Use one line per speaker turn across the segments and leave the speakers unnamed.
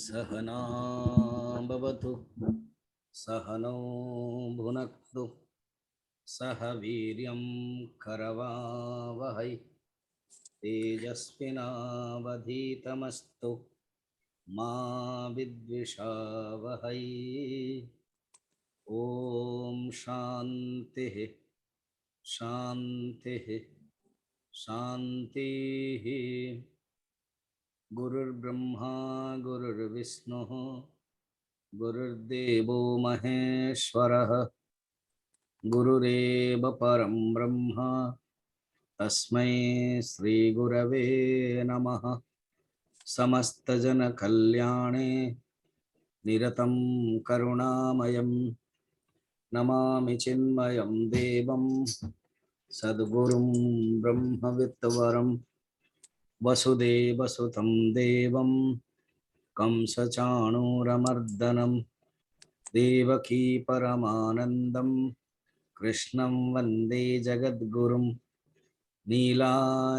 सहना भवतु सहनौ भुनक्तु सह वीर्यं करवावहै तेजस्विनावधीतमस्तु मा विद्विषावहै। ॐ शान्तिः शान्तिः शान्तिः। गुरुर्ब्रह्मा गुरुर्विष्णुः गुरुर्देवो महेश्वरः गुरुरेव परं ब्रह्म तस्मै श्री गुरवे नमः। समस्तजनकल्याणे निरतं करुणामयं नमामि चिन्मयं देवं सद्गुरुं ब्रह्मविद्वरं वसुदेवसुतं देवं कंसचाणूरमर्दनं देवकी परमानन्दं कृष्णं वन्दे जगद्गुरुं नीलाचलनिवासाय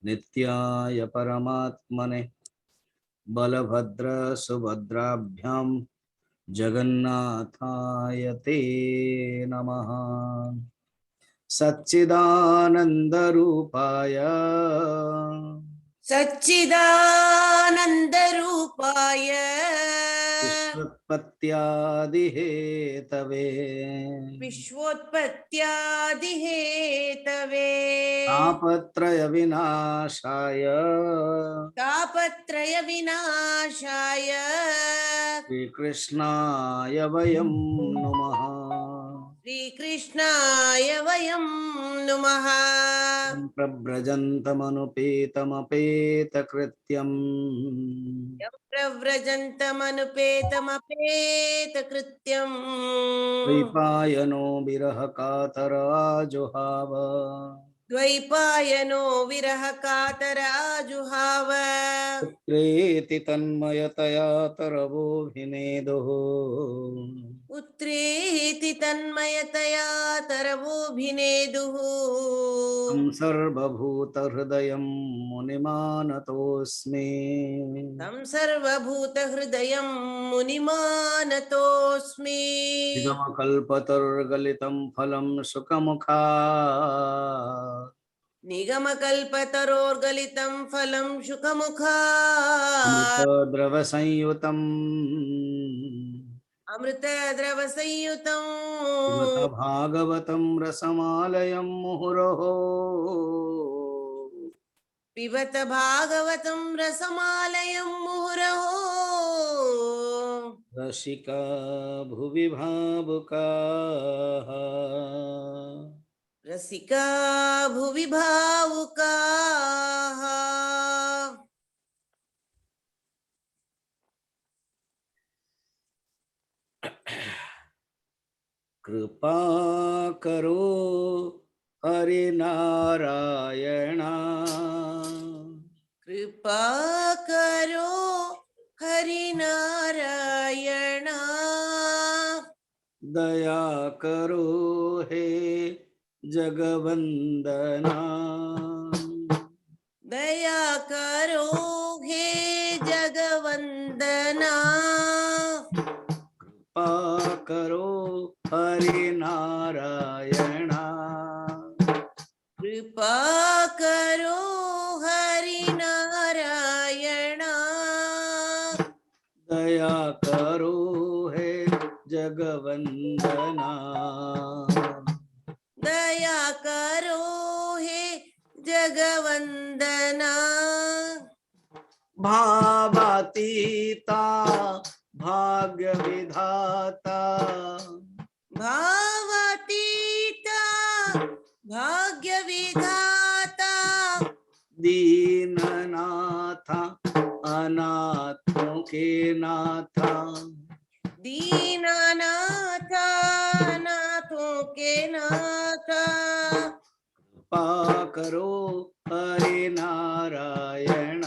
नित्याय परमात्मने बलभद्र सुभद्राभ्यां जगन्नाथाय ते नमः। सच्चिदानन्दरूपाय
सच्चिदानन्दरूपाय
विश्वोत्पत्त्यादिहेतवे
विश्वोत्पत्त्यादिहेतवे
तापत्रयविनाशाय
तापत्रयविनाशाय
श्रीकृष्णाय वयं नुमः।
श्रीकृष्णाय वयं नुमः।
प्रव्रजन्तमनुपेतमपेतकृत्यम्
यं प्रव्रजन्तमनुपेतमपेतकृत्यम्
द्वैपायनो विरहकातराजुहाव
द्वैपायनो विरहकातराजुहाव
पुत्रेति तन्मयतया तरवोऽभिनेदुः
पुत्रेति तन्मयतया तरवोऽभिनेदुः।
तं सर्वभूतहृदयं मुनिमानतोऽस्मि।
तं सर्वभूतहृदयं मुनिमानतोऽस्मि।
निगमकल्पतरुर्गलितं फलं सुखमुखात्
निगमकल्पतरोर्गलितं फलं शुकमुखात्
अमृतद्रवसंयुतम्
अमृतद्रवसंयुतं
पिबत भागवतं रसमालयं मुहुरहो
पिबत भागवतं रसमालयं मुहुरहो।
रसिका भुवि भावुकाः
रसिका भुवि भावुकाः।
कृपा करो हरिनारायण
कृपा करो हरिनारायण
दया करो हे जगवंदना
दया करो हे जगवंदना
कृपा करो हरिनारायण
कृपा करो हरिनारायण
दया करो हे जगवंदना
दया करो हे जगवंदना
भावातीता भाग्य विधाता
भावातीता भाग्य विधाता
दीननाथा अनाथों के नाथा
दीननाथा के नाथा
कृपा करो हरि नारायण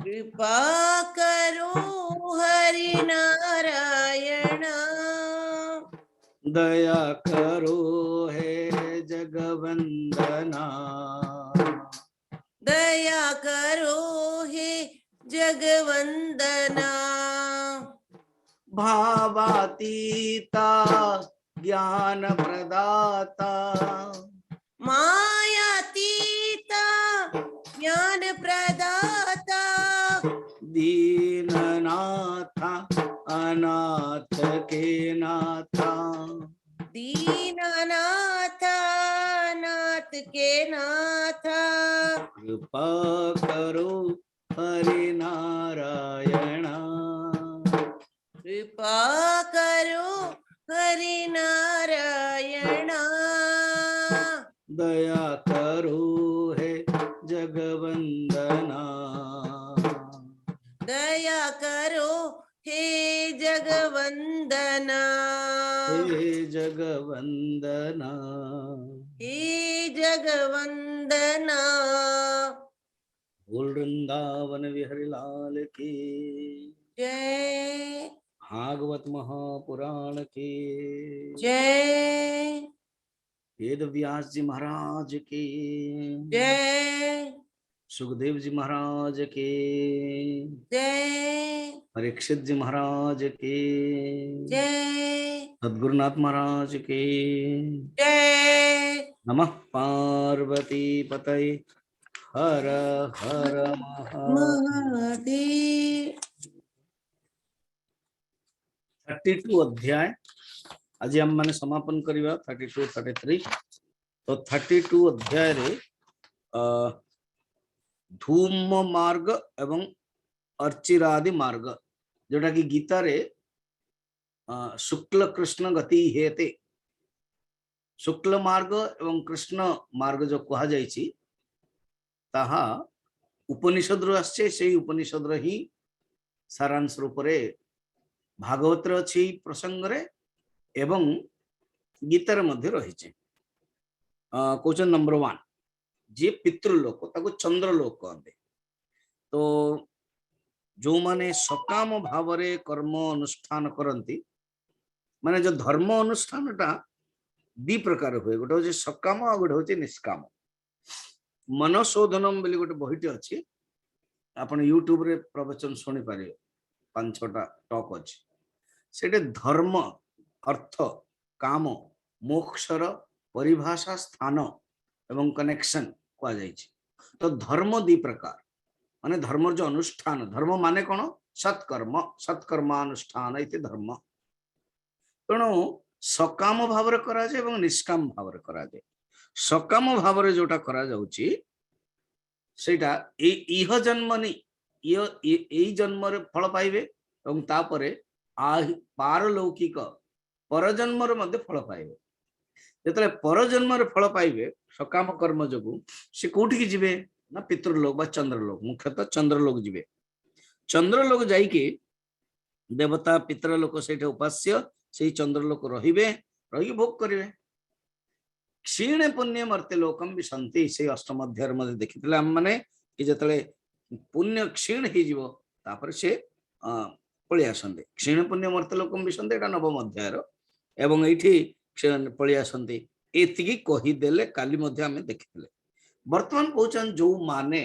कृपा करो हरि नारायण
दया करो हे जगवंदना
दया करो हे जगवंदना
भावातीता ज्ञान प्रदाता
मायातीता ज्ञान प्रदाता
दीननाथा अनाथ के नाथा
दीननाथा नाथ के नाथा
कृपा करो हरि नारायण
कृपा करो हरि नारायण
दया करो हे जगवंदना
दया करो हे जगवंदना
हे जगवंदना
हे जगवंदना
बोल वृंदावन विहरि लाल की
जय
भागवत महापुराण की
जय
वेद व्यास जी महाराज की
जय
सुखदेव जी महाराज की
जय
परीक्षित जी महाराज की
जय
सद्गुरुनाथ महाराज की
जय
नमः पार्वती पतये हर हर
महादेव
32 अध्याय आज हम माने समापन करिवा 32 33 तो 32 अध्याय रे धूम मार्ग एवं अर्चिरादि मार्ग जोटा कि गीता रे शुक्ल कृष्ण गति हेते शुक्ल मार्ग एवं कृष्ण मार्ग जो कहा जायछि ताहा उपनिषद रो आछे सेही उपनिषद रो ही सारांश रूप रे भागवत रे अछि प्रसंग रे एवं गीतार मध्य रही क्वेश्चन नंबर 1 जे पितृलोक ताको चंद्रलोक कहते तो जो माने सकाम भाव रे कर्म अनुष्ठान करती माने जो धर्म अनुष्ठान टा दी प्रकार हुए गोटे हूँ सकाम आ गोटे हूँ निष्काम मनशोधनम बोली गोटे बहिटी अच्छी आपण यूट्यूब रे प्रवचन शुणी पारे 5-6टा टॉक अच्छी से धर्म अर्थ काम मोक्षर परिभाषा स्थान एवं कनेक्शन कह तो धर्म दी प्रकार माने धर्म जो अनुष्ठान धर्म माने कौन सत्कर्मानुष्ठान इति धर्म तेणु सकाम भाव करा जाए एवं निष्काम भाव करा जाए सकाम भाव जोटा करा जाउची सेटा इह जन्मनी ये जन्म रे फल पाइबे एवं तापरे पारलौकिक परजन्म रे मध्य फल पाइबे जेतले परजन्म रे फल पाइबे सकाम कर्म जोगु से कोठी की जिवे ना पितृलोक बा चंद्रलोक मुख्यतः चंद्रलोक जिवे चंद्रलोक जाई के देवता पितृलोक सेठे उपास्य से चंद्रलोक रहिबे रही भोग करिवे क्षीण पुण्य मर्त्य लोकम विसंति से अष्टम अध्याय मध्ये देखिथिले हम माने कि जतले पुण्य क्षीण ही जीवो तापर से पळि आसंते क्षीण पुण्य मर्त्य लोकम विसंति एटा नवम अध्याय रो एवं एठी पळि आसंते एतिकी कहि देले काली मध्ये हम देखिथिले वर्तमान कहउछन जो माने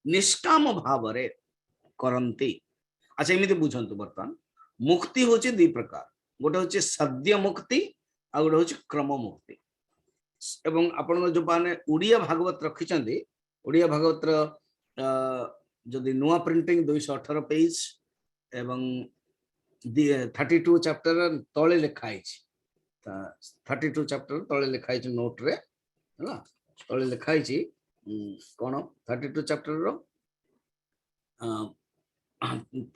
निष्काम भाव रे करंती अच्छा एमिति बुझंतु वर्तमान मुक्ति होचे दी प्रकार गोटे होचे सद्य मुक्ति आ गोटे होचे क्रम मुक्ति एवं आपण जो माने उड़िया भागवत रखिचंदी उड़िया भागवत जदि नुआ प्रिंटिंग 218 पेज एवं 32 चैप्टर तळे लिखाई 32 चैप्टर तळे लिखाई नोट रे हला तळे लिखाई कोन 32 चैप्टर रो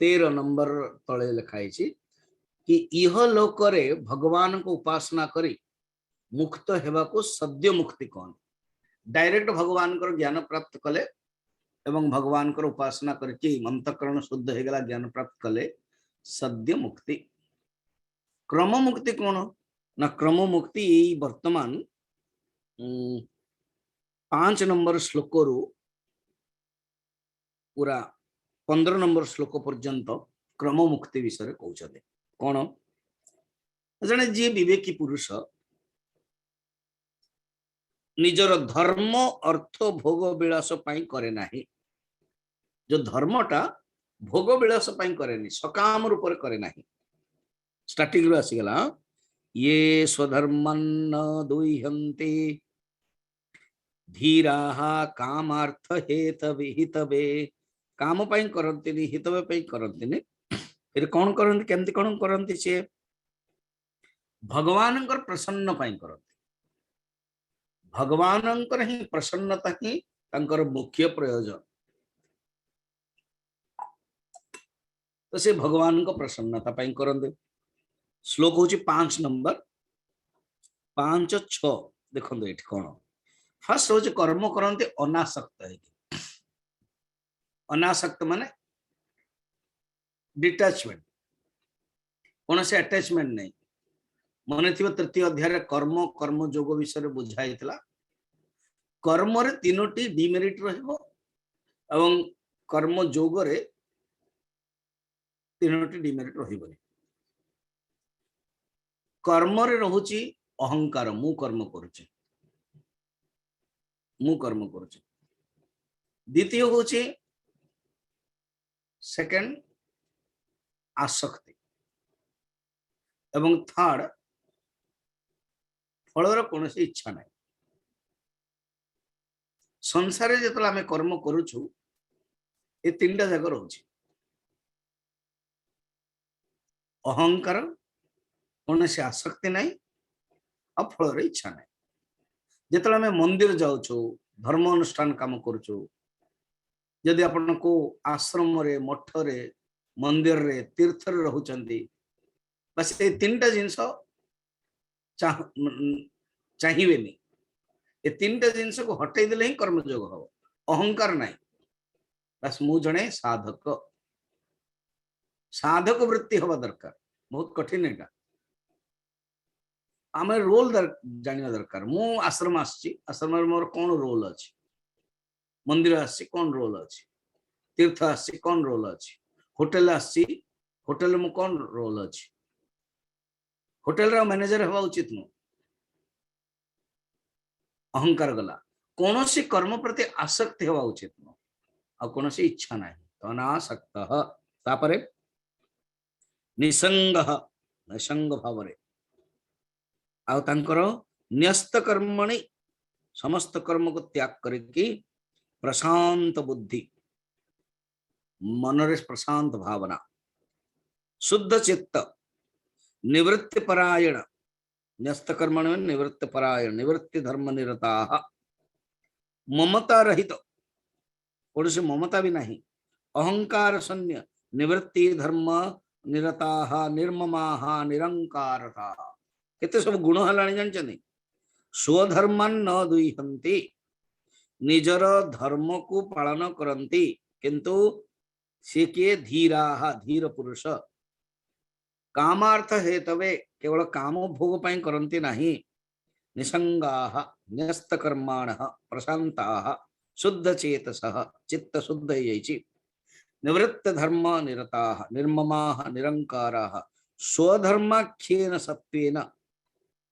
13 नंबर तळे लिखाई कि इह लोक रे भगवान को उपासना करी मुक्त हेबा को सद्य मुक्ति कौन डायरेक्ट भगवान को ज्ञान प्राप्त कले एवं भगवान को उपासना करके अंतःकरण शुद्ध हो गला ज्ञान प्राप्त कले सद्य मुक्ति क्रम मुक्ति कौन ना क्रम मुक्ति यही वर्तमान 5 नंबर श्लोक रु पूरा 15 नंबर श्लोक पर्यंत क्रम मुक्ति विषय कहते कौन जड़े जी विवेकी पुरुष निजर धर्म अर्थ भोग विलास करे नाही जो धर्मटा भोग विलास करे सकाम रूप करे नाही स्टार्टिंग रू आसीगला ये स्वधर्मन्न दुह्यन्ते धीराः कामार्थ हेतवे हितवे काम पाई करंतिनी हितवे पाई करंतिनी फिर कौन करंती केमती कौन करंती से भगवानंकर प्रसन्न पाई करंती भगवानंकर ही प्रसन्नता ही तांकर मुख्य प्रयोजन तो से भगवान को प्रसन्नता पाई करंते श्लोक होची 5 नंबर 5 6 देखो ये कौन फर्स्ट हूँ कर्म करते अनासक्त है अनासक्त माने डिटाचमेंट कौन से अटैचमेंट नहीं मन थी तृतीय अध्याय कर्म कर्म योग विषय बुझाई कर्म रे तीनोटी डिमेरिट रहिबो एवं कर्म योग रे तीनोटी डिमेरिट रहिबो कर्म रे रहुची अहंकार मु कर्म करूची द्वितीय होची सेकंड आसक्ति एवं थर्ड फलर कौन इच्छा ना संसार जो आम कर्म करुचु ये 3टा जगह रोचे अहंकार कौन से आसक्ति ना और फलर इच्छा ना जिते आम मंदिर जाऊँ धर्म अनुष्ठान काम करुचु जदि आपण को आश्रम रे मठ रे मंदिर रे तीर्थ रे रहउचंदी बस ये 3टा जिंस चाहिए ये 3टा जिंस को हटई देले ही कर्मयोग हो अहंकार नहीं बस मु जने साधक साधक वृत्ति हवा दरकार बहुत कठिन एटा आम रोल जानिया दरकार मु आश्रम आश्रम मोर कौन रोल अच्छी मंदिर आसी कौन रोल अच्छी तीर्थ आसी कौन रोल अच्छी होटेल आसी होटेल मु कौन रोल अच्छी होटेल रा मैनेजर हवा उचित नु अहंकार गला कौन सी कर्म प्रति आसक्ति हवा उचित नु आ कौन सी इच्छा नहीं तो अनासक्त तापरे निसंग निसंग भाव रे आ तांकर न्यस्त कर्मणि समस्त कर्म को त्याग करके प्रशांत बुद्धि मनरे प्रशांत भावना शुद्ध चित्त निवृत्ति परायण न्यस्त कर्मण में निवृत्ति परायण निवृत्ति धर्म निरता ममता रहित कौन से ममता भी नहीं अहंकार शून्य निवृत्ति धर्म निरता निर्ममा निरंकारता केते सब गुण हलाणी जानचनी स्वधर्मान न दुह्यन्ति निजर धर्म को पालन करंती किंतु से के धीरा धीर पुरुष कामार्थ हेतवे केवल काम भोग पाई करंती नहीं निसंगाः न्यस्त कर्माणः प्रशांताः शुद्ध चेतसः चित्त शुद्ध यैचि निवृत्त धर्म निरताः निर्ममाः निरंकाराः स्वधर्माख्येन सत्वेन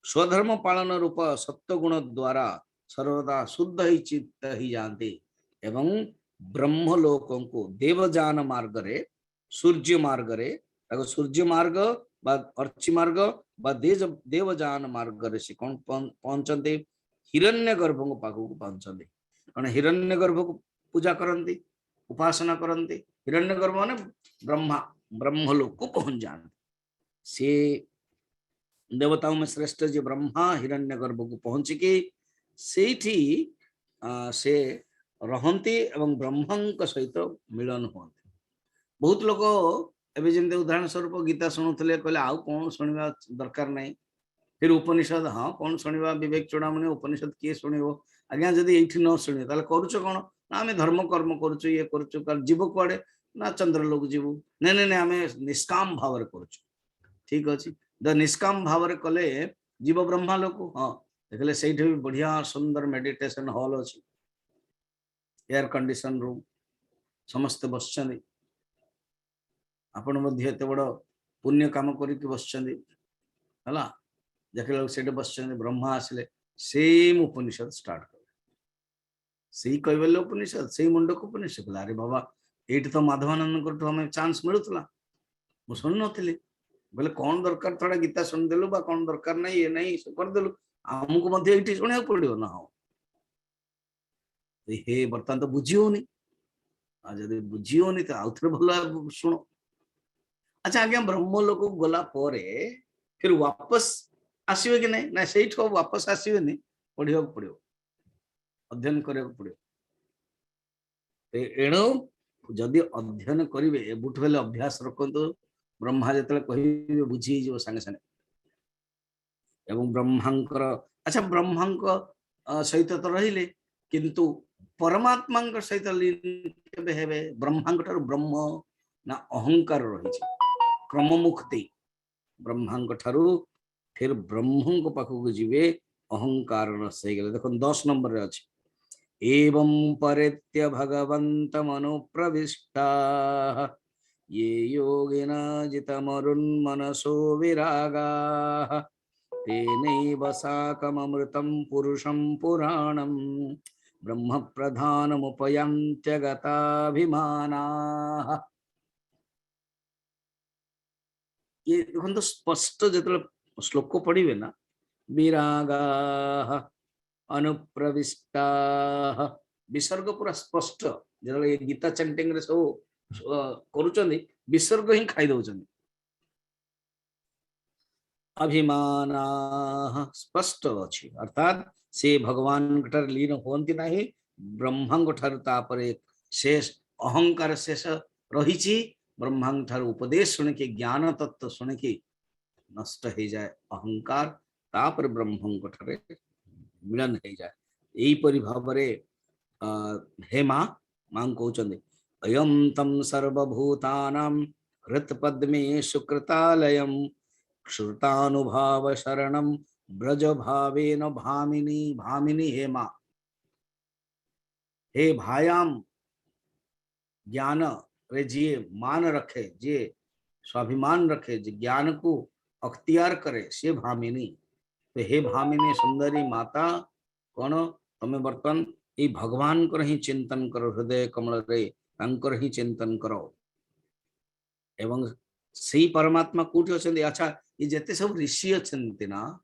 स्वधर्म पालन रूप सत्वगुण द्वारा सर्वदा शुद्ध ही चित्त ही जानते एवं ब्रह्मलोकों को देवजान मार्ग रे सूर्य मार्ग रे सूर्य मार्ग बा अर्ची मार्ग बा देवजान मार्ग रे से कौन पहुंचते हिरण्य गर्भ को पाखु को पहुंचते कौन हिरण्य गर्भ को पूजा करती उपासना करती हिरण्य गर्भ माने ब्रह्मा ब्रह्मलोक को पहुंच जाते से देवताओं में श्रेष्ठ जी ब्रह्मा हिरण्य गर्भ को पहुंच के से रहती एवं ब्रह्म सहित मिलन होती बहुत लोग एवं जमी उदाहरण स्वरूप गीता शुणुले कहले आउ कौन शुणा दरकार नहीं फिर उपनिषद हाँ कौन शुणा विवेक चूड़ामणि उपनिषद किए शुणव आज्ञा जदि ये न शुणे ताले करुच कौन ना आम धर्म कर्म करुचु ये करुचु जीव कुआड़े ना चंद्रलोक जीवु नहीं नहीं आम निष्काम भाव करुचु ठीक अच्छे द निष्काम भाव कले जीव ब्रह्मा लोक हाँ देखले से बढ़िया सुंदर मेडिटेशन हॉल अच्छी एयर कंडीशन रूम समस्ते बस आपण मध्य एत बड़ पुण्य काम करके बस देखला से बस ब्रह्मा आसिले सेम उपनिषद स्टार्ट कर से कैवल्य उपनिषद से मुंडक उपनिषद कहला अरे बाबा ये तो माधवानंद हमें चांस मिलूला मुझे शुणी नी बोले कौन दरकार थोड़ा गीता शुणिदेलु बा कौन दरकार नहीं ये नहीं करदेलु आमको ये शुणा पड़ो ना हाँ हे बर्तमान तो बुझी होनी जब बुझी होनी तो आउ थे भल शुण अच्छा आज्ञा ब्रह्मलोक गला फिर वापस आसवे कि नहीं ना से वापस आसवे पढ़ा पड़ो अध्ययन करा पड़ो एणु जदि अध्ययन करेंगे एबुठ हेले अभ्यास रखते ब्रह्मा जो कहे बुझी सांगे सांगे एवं ब्रह्मांकर अच्छा ब्रह्मा सहित तो रहिले किंतु परमात्मा सहित हेबे ब्रह्मा ब्रह्म ना अहंकार रही क्रम मुक्ति ब्रह्मा ठारू फिर ब्रह्म पाखक जीवे अहंकार नष्ट हो गले देखो 10 नंबर रे अछि एवं परित्य भगवंत मनुप्रविष्टा ये योगिना जितमरुन्मनसो विरागाः तेनैव साकममृतं पुरुषं पुराणं ब्रह्म प्रधानमुपयन्त्यगताभिमानाः ये देखो स्पष्ट जो श्लोक पढ़े ना विरागाः अनुप्रविष्टा विसर्ग पूरा स्पष्ट जो गीता चैंटिंग सब करुचंदी विसर्ग ही खाई दउचंदी अभिमाना स्पष्ट अच्छी अर्थात से भगवान ठार लीन होती ना ब्रह्मा ठार तापरे शेष अहंकार शेष रही ब्रह्मा ठार उपदेश शुणिकी ज्ञान तत्व शुणिकी नष्ट हो जाए अहंकार तापर ब्रह्मा ठारे मिलन हो जाए यहीपरि भाव हे माँ माँ कहते अयम तम सर्वभूतानां हृत्पद्मे सुकृतालयम् श्रुतानुभाव शरणं ब्रज भावेन भामिनी भामिनी हे माँ हे भायाम ज्ञान रे जी मान रखे जे स्वाभिमान रखे जे ज्ञान को अख्तियार करे से भामिनी तो हे भामिनी सुंदरी माता कौन तमें बर्तमान ये भगवान को ही चिंतन करो हृदय कमल रे तांकर ही चिंतन करो एवं से परमात्मा कोठी अछंती अच्छा ये जते सब ऋषि अछंती ना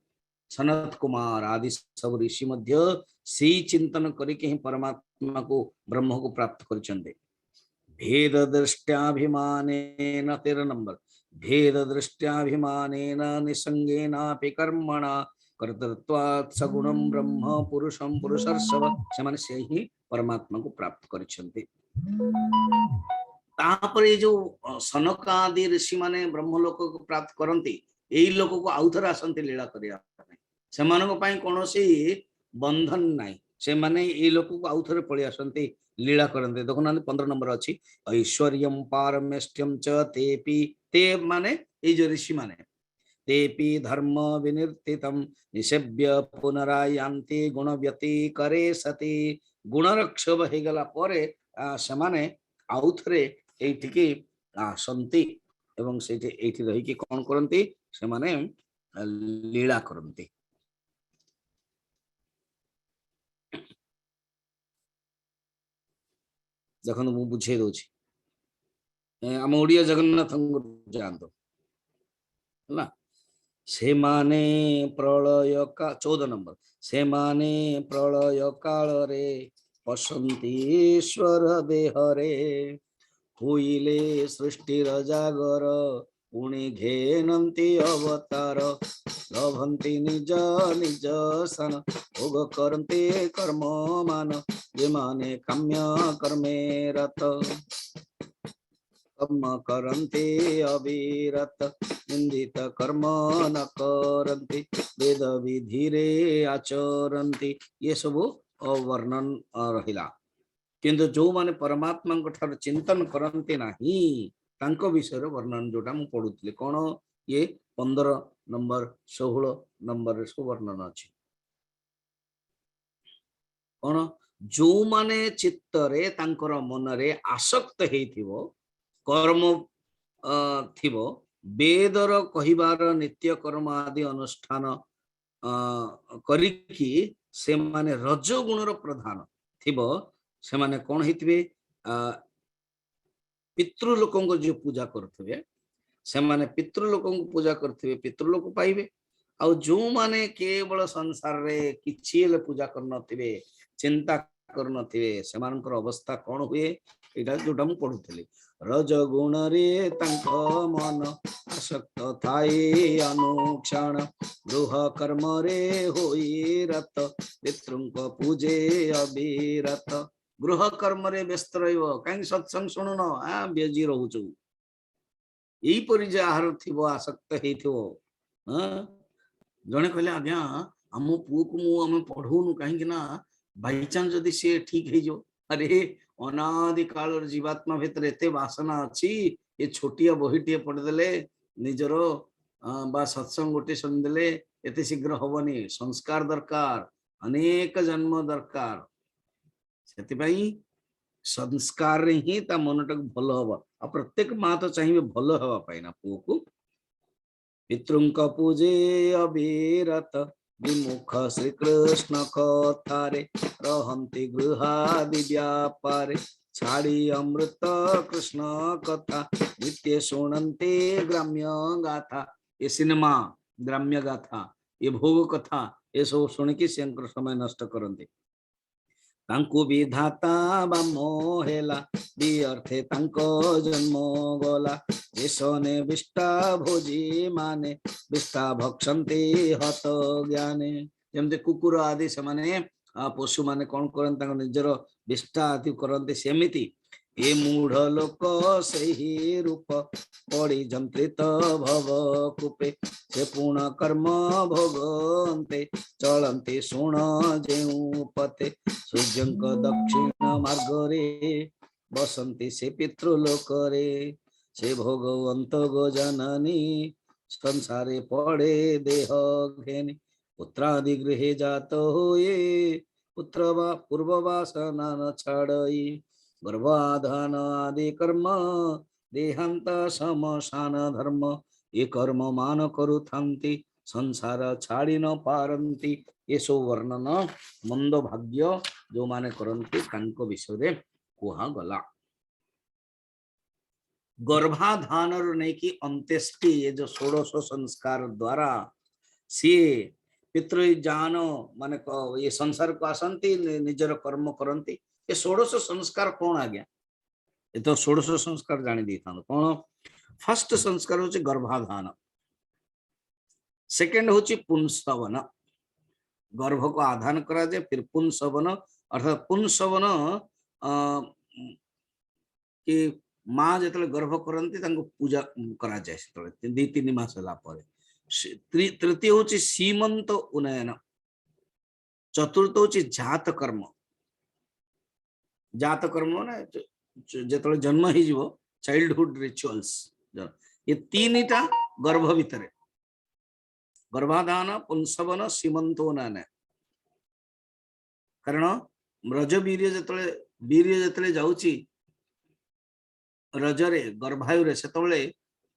सनत कुमार आदि सब ऋषि मध्य से चिंतन करके ही परमात्मा को ब्रह्म को प्राप्त करचंदे भेद दृष्ट्याभिमानेन 13 नंबर भेद दृष्ट्याभिमानेन निसंगेनापि कर्मणा कर्तृत्वात् सगुणं ब्रह्म पुरुषं पुरुषर्षव से से ही परमात्मा को प्राप्त करचंदे तापरे जो सनक आदि ऋषि माने ब्रह्मलोक को प्राप्त करती यही लोक को आउ थे आसती लीला करने कौन बंधन नाई से माने ये लोक को आउ थे पलि आसती लीला करते देखुना 15 नंबर अच्छी ऐश्वर्य पारमेष्ट्यम च तेपि ते माने ये जो ऋषि माने तेपि धर्म विनिर्तितम निषेव्य पुनरायांति गुण व्यतिकरे सती गुणरक्षभ हो गला परे से आउ थे ये आसती एवं से रही कौन करती से माने लीला करती देखो मु बुझे दूची आम ओडिया जगन्नाथ जानत है से माने प्रलय का 14 नंबर से माने प्रलय काल रे पशंती ईश्वर देहरे हुईले सृष्टि जागर पुणी घेनती अवतार लभंती निज निज सन भोग करते कर्म मान जे माने काम्य कर्मे रत कर्म करते अविरत निंदित कर्म न करती वेद विधि आचरती ये सब अवर्णन रहिला किंतु जो माने परमात्मा ठार चिंतन करते ना विषय वर्णन जोटा मु पढ़ुली कौन ये 15 नंबर 16 नंबर सब वर्णन अच्छी कौन जो माने चित्तरे तांकर मनरे आसक्त हेइथिबो कर्म थिबो वेदर कहिबार नित्य कर्म आदि अनुष्ठान करिकी से माने रजगुणर प्रधान थिबो से माने कौन हेतिबे पितृलोकों को जो पूजा करथिबे से माने पितृलोकों को पूजा करथिबे पितृलोक पाइबे आउ जो माने केवल संसार रे किछि ले पूजा करनथिबे चिंता करनथिबे सेमानकर अवस्था कौन हुए एटा जोटा मु पढुथली रजगुण रे तांक मन आसक्त थाई अनुक्षण गृह कर्म रे होई रत पितृंक पूजे अविरत गृह कर्म रे व्यस्त रहिबो काई सत्संग सुनुन आ बेजी रहउछु एई परि जे आहार थिबो आसक्त हेइथिबो जने कहले आज्ञा आम पुओ को मु आम पढ़ौनु कहीं ना बाई चांस जदि सी ठीक हो अरे अनादि काल जीवात्मा भितर एते वासना अच्छी ये छोटिया बहीटे पढ़देले निजर बा सत्संग गोटे शुणिदेले एते शीघ्र हबनी संस्कार दरकार अनेक जन्म दरकार से संस्कार ही ता मनटा भल हम आ प्रत्येक माँ तो चाहिए भल हवाई ना पुओ को पितृंक पूजे अविरत विमुख श्री कृष्ण कथारे रहंती गृहादि व्यापारे छाड़ी अमृत कृष्ण कथा नित्य शुणन्ते ग्राम्य गाथा ये सिनेमा ग्राम्य गाथा ये भोग कथा ये सब शुणिकी से समय नष्ट करते तांको विधाता बा मोहेला व्यर्थे तांको जन्म गला जेसने विष्टा भोजी माने विष्टा भक्षन्ते हत ज्ञाने जमते कुकुर आदि से माने पशु माने कौन करन तांको निजर विष्टा आदि करन्ते सेमिति ए मूढ़ लोक सही रूप पड़ी जंत्रित भव कूपे से पूर्ण कर्म भोगन्ते चलन्ते शुण जेउ पते सूर्यंक दक्षिण मार्ग रे बसंती से पितृलोक रे से भोगवंत गो जननी संसारे पड़े देह घेनी पुत्रादि गृहे जात होए पुत्र पूर्ववासना न छाड़ई गर्भाधान आदि कर्म देहांत समशान धर्म ये कर्म मान करुथांती संसार छाड़ी न पारंती ये सब वर्णन मंद भाग्य जो माने करंती तांको विषय कुहा गला गर्भाधान नहीं कि अंत्येष्टि ये जो 1600 संस्कार द्वारा सी पितृजान माने ये संसार को आसंती निजर कर्म करंती ये 1600 संस्कार कौन आ गया ये तो 1600 संस्कार जानी दी था कौन फर्स्ट संस्कार होची गर्भाधान सेकंड होची पुंसवन गर्भ को आधान करा जाए फिर पुंसवन अर्थात पुंसवन कि माँ जो गर्भ करती पूजा करा जाए से 2-3 मास तृतीय होची सीमंत उन्नयन चतुर्थ होची जात कर्म ना जो जन्म हो चाइल्डहुड रिचुअल्स ये 3टा गर्भ भितर गर्भाधान पुंसवन सीमंतोन्नयन कारण रजवीर्य जो जाऊची रजरे गर्भायुरे से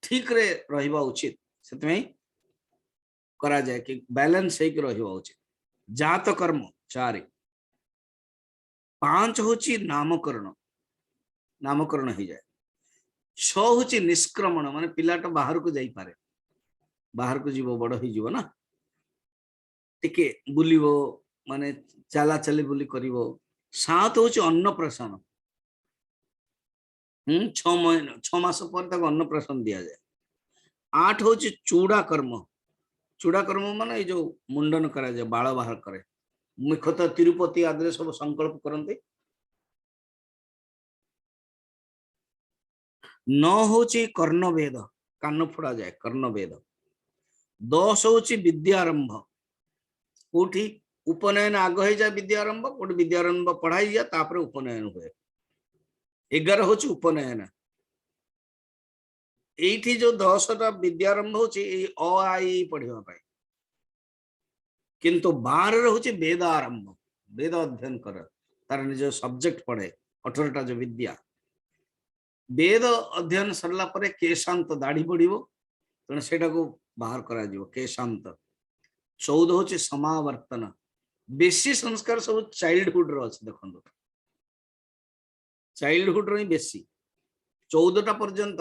ठीक रे रहिबा उचित से करा जाए कि बैलेंस है कि रहिबा उचित जात कर्म 4 5 होची नामकरण हो जाए 6 होची निष्क्रमण माने पिलाटा बाहर को जाई पारे बाहर को जीवो बड़ ही जीवो ना टिके बुलिवो माने चला चली बुली करिवो 7 होची अन्नप्राशन 6 मास पर तक अन्नप्राशन दिया जाए 8 होची चूड़ा कर्म माने ये जो मुंडन करा जाए बाल बाहर करे मुख्यतः तिरुपति आदि सब संकल्प करते 9 होची कर्णवेद कान फोड़ा जाए कर्णवेद 10 होची विद्यारंभ कोठी उपनयन आग हो जाए विद्यारंभ कोठी विद्यारंभ पढ़ाई जाए तापर उपनयन हुए 11 होची उपनयन एठी जो 10टा विद्यारंभ होची अ आ इ पढ़िबा पाई किंतु 12 होची वेद आरंभ वेद अध्ययन कर तार निज सब्जेक्ट पढ़े 18टा जो विद्या वेद अध्ययन सरला परे केशांत दाढ़ी पड़िबो तेणु सेटा को बाहर करा जिवो केशांत 14 होची समावर्तन बेसी संस्कार सब चाइल्डहुड रो अछि देखंदो चाइल्डहुड रो ही बेसी 14टा पर्यंत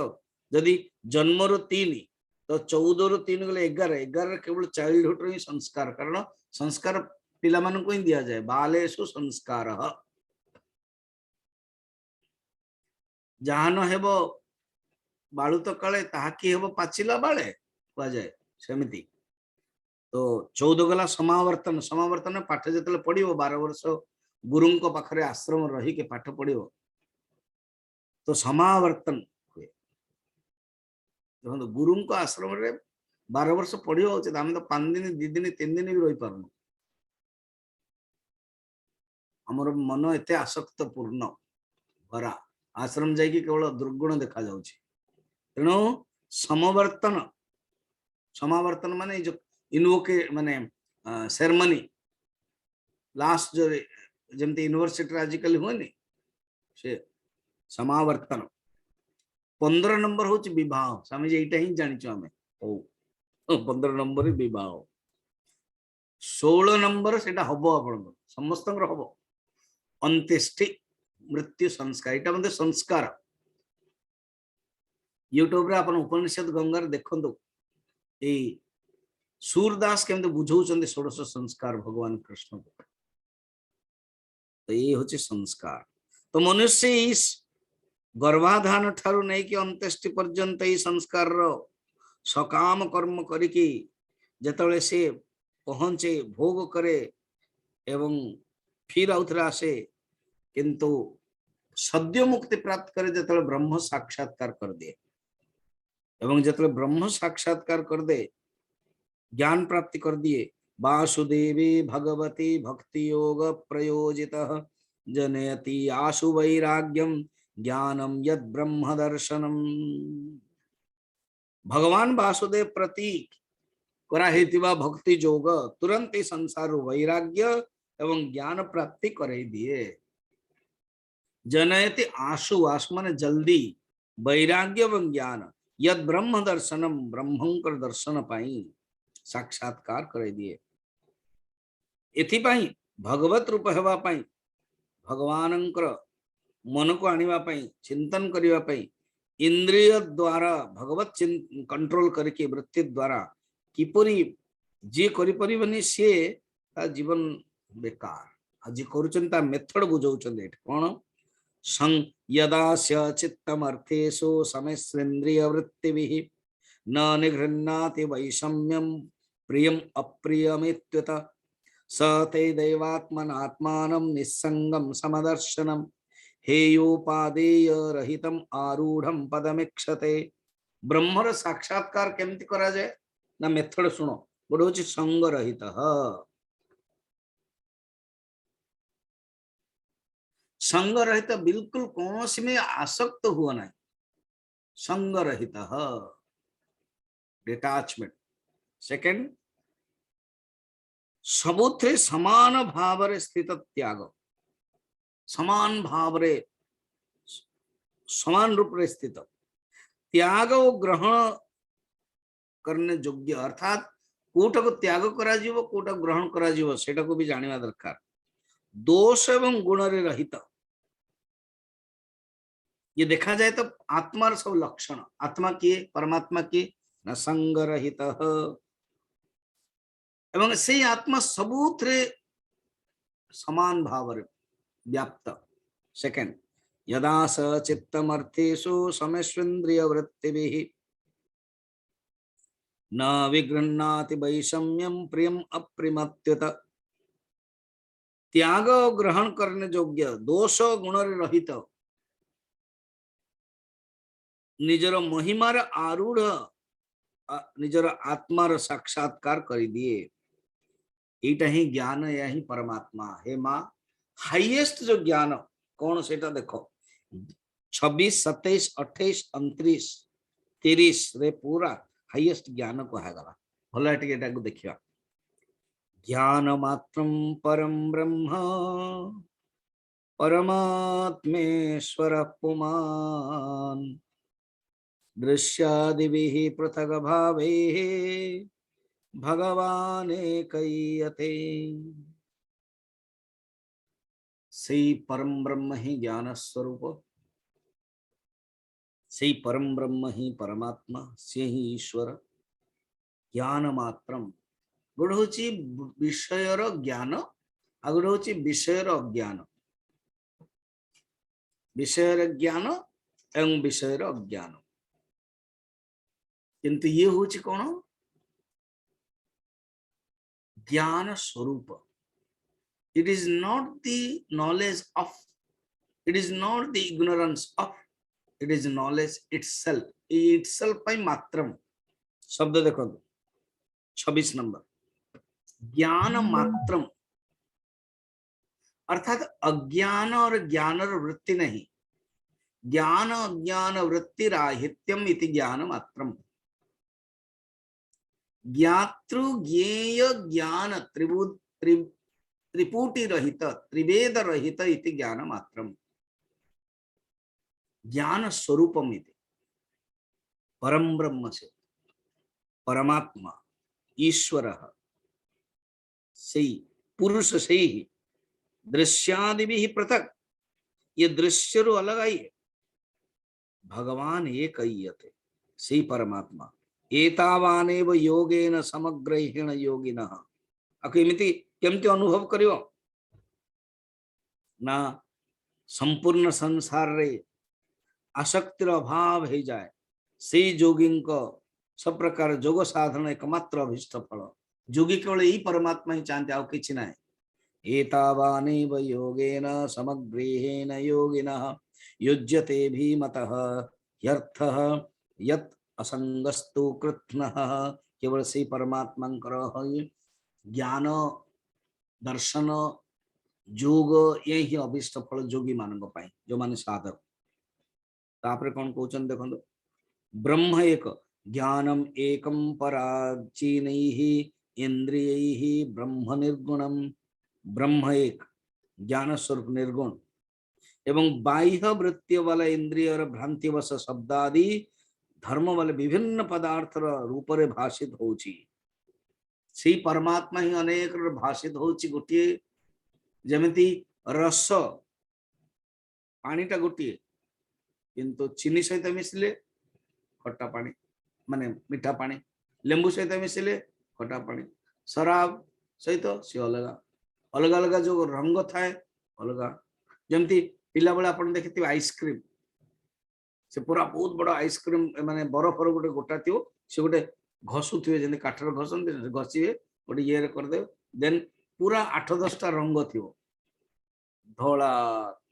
यदि जन्म रो 3 तो 14 रो 3 गले 11 केवल चाइल्डहुड रो ही संस्कार कारण संस्कार पिला मानन को ही दिया जाए बालेषु संस्कारः जहान हेबो बाळुत काले ताहाकी हेबो पाचिला बाळे कह जाए सेमिति तो 14 गला समावर्तन समावर्तन पाठ जतले पढिबो 12 वर्ष गुरुंको पाखरे आश्रम रही के पाठ पढिबो तो समावर्तन हुए देखो गुरुंको आश्रम रे 12 वर्ष पढिबो उचित हम तो 5 दिन 2 दिन 3 दिन भी रही पारनु हमर मन एते आसक्त पूर्ण भरा आश्रम जाई कि केवल दुर्गुण देखा जाउछि तेणु समावर्तन समावर्तन माने जो इनवोके माने सेरेमनी लास्ट जो जेमती यूनिवर्सिटी आजिकल होनी से समावर्तन 15 नंबर होची विवाह स्वामी जी एटा ही जानिचो हमें ओ 15 नंबर ही विवाह 16 नंबर सेटा हबो आपन समस्तंकर हबो अंत्येष्टि मृत्यु संस्कार एटा मते संस्कार यूट्यूब रे अपन उपनिषद गंगार देखंदो ए सूरदास केमते बुझौचंदे 16 संस्कार भगवान कृष्ण को तो ये होची संस्कार तो मनुष्य इस गर्भाधान ठारू नहीं कि अंत्येष्टि पर्यंत ये संस्कार रो सकाम कर्म करिकी जतले से पहुंचे भोग करे एवं फिर आउथरा आसे किंतु सद्य मुक्ति प्राप्त करे जतले ब्रह्म साक्षात्कार कर दे एवं जतले ब्रह्म साक्षात्कार कर दे ज्ञान प्राप्ति कर दिए वासुदेवी भगवती भक्ति योग प्रयोजितः जनयति आशु वैराग्यम ज्ञानम यद ब्रह्म दर्शनम भगवान वासुदेव प्रतीक कराहितिवा भक्ति जोग तुरंत ही संसार वैराग्य एवं ज्ञान प्राप्ति करे दिए जनयति आशु आशु माने जल्दी वैराग्य एवं ज्ञान यद ब्रह्म दर्शनम ब्रह्मंकर दर्शन पाई साक्षात्कार करे दिए एथिपाई भगवत रूप हेबा पाई भगवानंकर मन को आनिबा पाई चिंतन करिबा पाई इंद्रिय द्वारा भगवत कंट्रोल करके वृत्ति द्वारा किपरि जे करि परिबनी से ता जीवन बेकार आज करूचंता मेथड बुझौचंदे कोन सं यदास्य चित्तमर्थेषु समस्वेन्द्रिय वृत्तिभिः न निगृह्णाति वैषम्यं प्रियम अप्रियमित्युत स ते दैवात्मनात्मानं निस्संगं समदर्शनम् हेयोपादेय रहितम आरूढ़म पदमीक्षते ब्रह्मर साक्षात्कार केमती करा जाए ना मेथड सुनो गोटे हूँ संग रहित संग रहित बिल्कुल कौन सी में आसक्त हुआ ना संग रहित डिटाचमेंट सेकंड सबुथे समान भाव रे स्थित त्याग समान भाव रे समान रूप रे स्थित त्याग और ग्रहण करने योग्य अर्थात कोटा को त्याग करा जीवो कोटा ग्रहण करा जीवो सेटा को भी जानिबा दरकार दोष एवं गुण रे रहित ये देखा जाए तो आत्मार सब लक्षण आत्मा किए परमात्मा किए न संग रहित एवं से आत्मा सबूत्रे समान भाव रे व्याप्त सेकंड यदा स चित्तमर्थेषु समस्वेन्द्रिय वृत्तिभिः न विगृह्णाति वैषम्यं प्रियम अप्रिमत्युत त्याग ग्रहण करने योग्य दोष गुण रहित निजर महिमार आरूढ़ निजर आत्मार साक्षात्कार कर दिए एटा ही ज्ञान या ही परमात्मा हे माँ हाईएस्ट जो ज्ञान कौन सेटा देखो 26, 27, 28, 29 30 रे पूरा हाईएस्ट ज्ञान कहगला भल टे देखा ज्ञान मात्रम परम ब्रह्म परमात्मेश्वर पुमान दृश्यादिभिः पृथग भावैः भगवानेकैयते सही परम ब्रह्म ही ज्ञान स्वरूप सही परम ब्रह्म ही परमात्मा से ही ईश्वर ज्ञान मात्रम गोटे हूँ विषयर ज्ञान आ गोटे हूँ विषयर अज्ञान विषयर ज्ञान एवं विषयर अज्ञान किंतु ये हूँ कौन ज्ञान स्वरूप it is not the knowledge of it is not the ignorance of it is knowledge itself by मात्रम शब्द देखो 26 नंबर ज्ञान मात्रम अर्थात अज्ञान और ज्ञान वृत्ति नहीं ज्ञान अज्ञान वृत्ति राहित्यम इति ज्ञान मात्रम ज्ञातृ ज्ञेय ज्ञान त्रिपुटी रहित त्रिवेद रहित इति ज्ञान मात्रम ज्ञान स्वरूपम इति परम ब्रह्म से परमात्मा ईश्वर सही पुरुष से ही दृश्यादि भी पृथक ये दृश्य रू अलग आई है भगवान एक सही परमात्मा एतावानेव योगेन समग्रहेण योगिनः अकेमिति केमती अनुभव करियो ना संपूर्ण संसार रे आसक्तिर अभाव हो जाए से जोगी सब प्रकार जोग साधन एकमात्र अभिष्ट फल जोगी केवल यही परमात्मा ही चाहते आउ किछि ना एतावानेव योगेन समग्रहेण योगिनः युज्यते भीमतः ह्यर्थः यत् असंगस्तु कृत्नः केवल से परमात्मा ज्ञान दर्शन जोग यही अभिष्ट फल जोगी मान जो माने साधक तापर कौन कहते देखो ब्रह्म एक ज्ञानम एकम पराचीनैः इंद्रियैः ब्रह्म निर्गुणम ब्रह्म एक ज्ञान स्वरूप निर्गुण एवं बाह्य वृत्ति वाला इंद्रिय और भ्रांति वश शब्दादि धर्म वाले विभिन्न पदार्थ रूप रे भाषित होची सी परमात्मा ही अनेक भाषित होची गोटे जमिति रस पानीटा गोटे किंतु चीनी सहित मिसले खट्टा पानी माने मीठा पानी लेंबू सहित मिसले खट्टा पानी शराब सहित सी अलग अलग अलग जो रंग थाए अलग जमती पिला बेला अपन देखिथिबे आइसक्रीम से पूरा बहुत बड़ा आइसक्रीम माने बरफ गोटे गोटा थी से गोटे घसुवे जमी काठर घसते घसीवे गोटे ये करदे देन पूरा 8-10टा रंग थी धला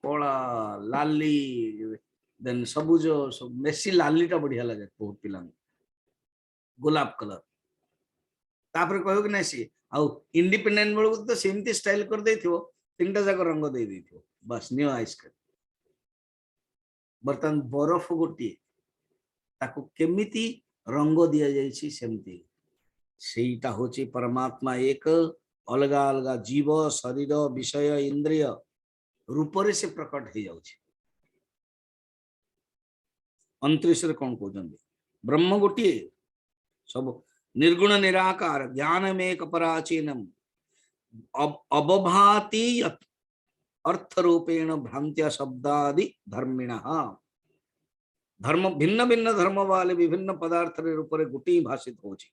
कला लाली देन सबुज सब बेसी लालीटा बढ़िया लगे बहुत पिला गोलाप कलर तापर कह कि ना सी आउ इंडिपेंडेंट बेलू तो सेमती स्टाइल कर दे 3टा जाक रंग दे बस नियो आइसक्रीम बर्तमान बरफ गोटे ताकू केमिति रंग दि जाइछि सेमती सेटा होची परमात्मा एक अलग अलग जीव शरीर विषय इंद्रिय रूप से प्रकट हो जाउछि 29 रे कौन कहते ब्रह्म गोटे सब निर्गुण निराकार ज्ञानमेक पराचीनम अवभाति अर्थ रूपेण भ्रांत्या शब्दादि धर्मिण धर्म भिन्न भिन्न धर्म वाले विभिन्न पदार्थ रूप से गोटे भाषित होछि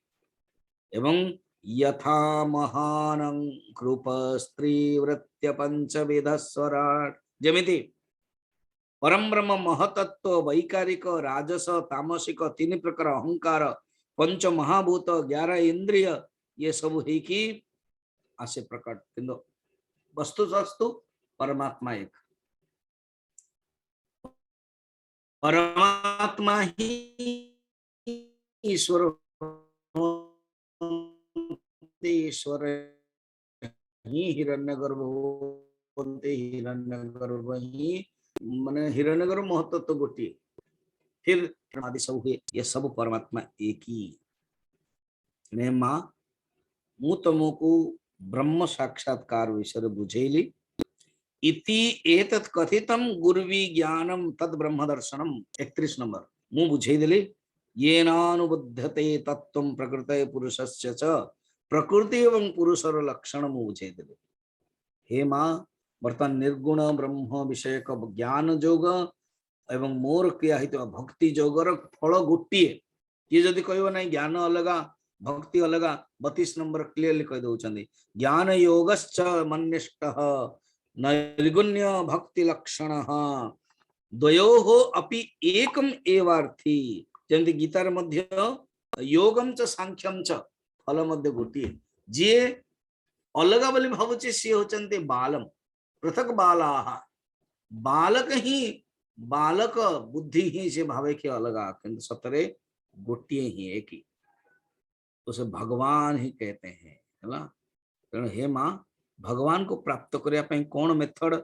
एवं यथा महान कृप स्त्री वृत्य पंचविध स्वराट जमिति परम ब्रह्म महतत्व वैकारिक राजस तामसिक 3 प्रकार अहंकार पंच महाभूत 11 इंद्रिय ये सब है कि आसे प्रकट किंतु वस्तु परमात्मा एक परमात्मा ही ईश्वर ईश्वर ही हिरण्यगर्भ हिरण्यगर्भ ही माने हिरण्यगर्भ महत्व गोटे फिर आदि सब हुए, ये सब परमात्मा एक ही। ने माँ मु तुमको ब्रह्म साक्षात्कार विषय बुझेली इति एतत् कथितम गुरुवी ज्ञानम तद ब्रह्म दर्शनम 31 नंबर मु बुझेदेली येनानुबुध्यते तत्त्वं प्रकृते पुरुषस्य च प्रकृति एवं पुरुषर लक्षण मु बुझेदेली। हे माँ बर्तमान निर्गुण ब्रह्म विषयक ज्ञान जोग एवं मोर किया हित भक्ति जोगर फल गोटे। ये जदि कहबो नहीं ज्ञान अलगा भक्ति अलगा 32 नंबर क्लियरली कह दउचंदी ज्ञान योगश्च मन्निष्ठः नैर्गुण्य भक्ति लक्षणः द्वयोः अपि एकम एवार्थी। जेमति गीतार मध्य योगम च सांख्यम च फल मध्य गोटे। जे अलगा बोली भावुचे सी होचंती बालम पृथक बालाः बालक ही बालक बुद्धि ही से भावे कि अलगा किंतु सतरे गोटे ही एक ही उसे भगवान ही कहते हैं है ना। तेणु हे माँ भगवान को प्राप्त करने पे कौन मेथड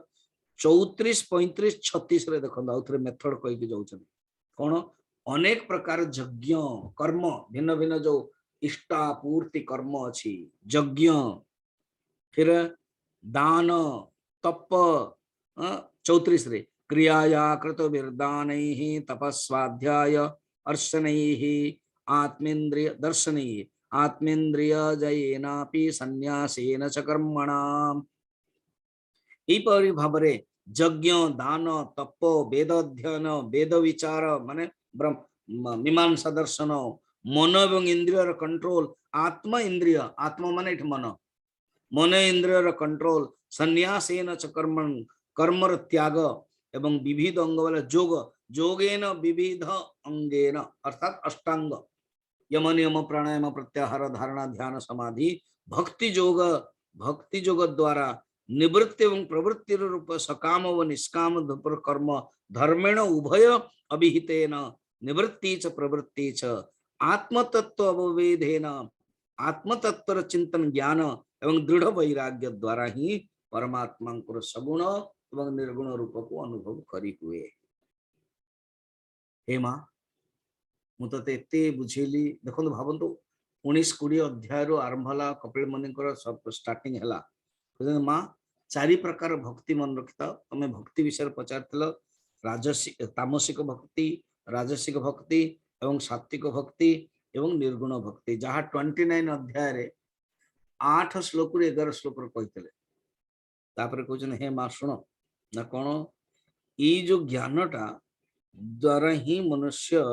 34 35 36 रे देखो आउ थे मेथड कहीकि जाऊँ कौन अनेक प्रकार यज्ञ कर्म भिन्न भिन्न जो इष्टा पूर्ति कर्म अच्छी यज्ञ फिर दान तप 34 रे क्रियाया कृत विरदान तपस्वाध्याय अर्शनैः आत्मेन्द्रिय दर्शनैः आत्मेन्द्रिय जयेनापि संन्यासेन च कर्मणाम्। एपरि भावरे यज्ञ दान तप वेद अध्ययन वेद विचार माने मीमांसा दर्शन मन एवं इंद्रियर कंट्रोल आत्म इंद्रिय आत्मा माने मन मन इंद्रियर कंट्रोल संन्यासेन च कर्मण कर्मर त्याग एवं विविध अंग वाला जोग जोगेन विविध अंगेन अर्थात अष्टांग यम नियम प्राणायाम प्रत्याहार धारणा ध्यान समाधि भक्ति जोग द्वारा निवृत्ति एवं प्रवृत्ति रूप सकाम व निष्काम कर्म धर्मेण उभय अभिहितेन निवृत्ति च प्रवृत्ति च आत्मतत्व अववेधेन आत्मतत्व चिंतन ज्ञान एवं दृढ़ वैराग्य द्वारा ही परमात्मा को सगुण एवं निर्गुण रूप को अनुभव करी हुए। हे माँ मुझे एते बुझेली देखो भावतु 19-20 अध्याय आरंभ है कपिल मुनि स्टार्टिंग है माँ 4 प्रकार भक्ति मन रखी था तुम्हें भक्ति विषय पचार राजसिक तामसिक भक्ति राजसिक भक्ति एवं सात्विक भक्ति एवं निर्गुण भक्ति जहाँ 29 अध्याय 8 श्लोक 11 श्लोक कहते कहते हे माँ शुण ना कौन ये जो ज्ञानटा द्वारा ही मनुष्य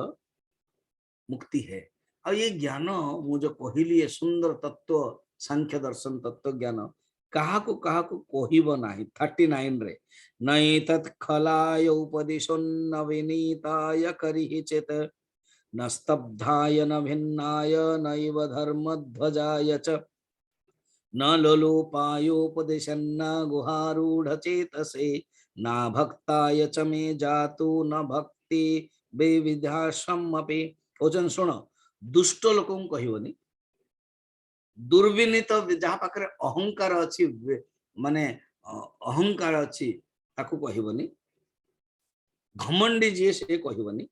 मुक्ति है। और ये ज्ञान मुझे कहली सुंदर तत्व सांख्य दर्शन तत्व ज्ञान कहा को कहब ना 39 रे नई तत्खलाय उपदिशोन्न विनीताय करिहि चेत न स्तब्धाय न भिन्नाय नैव धर्मध्वजाय च न लोलोपायोपदिशन्न गुहारूढ़ चेतसे न भक्ताय च मे जातु न भक्ति विविधाश्रम अपि। ओजन शुण दुष्ट लोक कहबनी दुर्विनीत जहाँ पाखे अहंकार अच्छी माने अहंकार अच्छी ताकू कहबनी घमंडी जी से कहबनी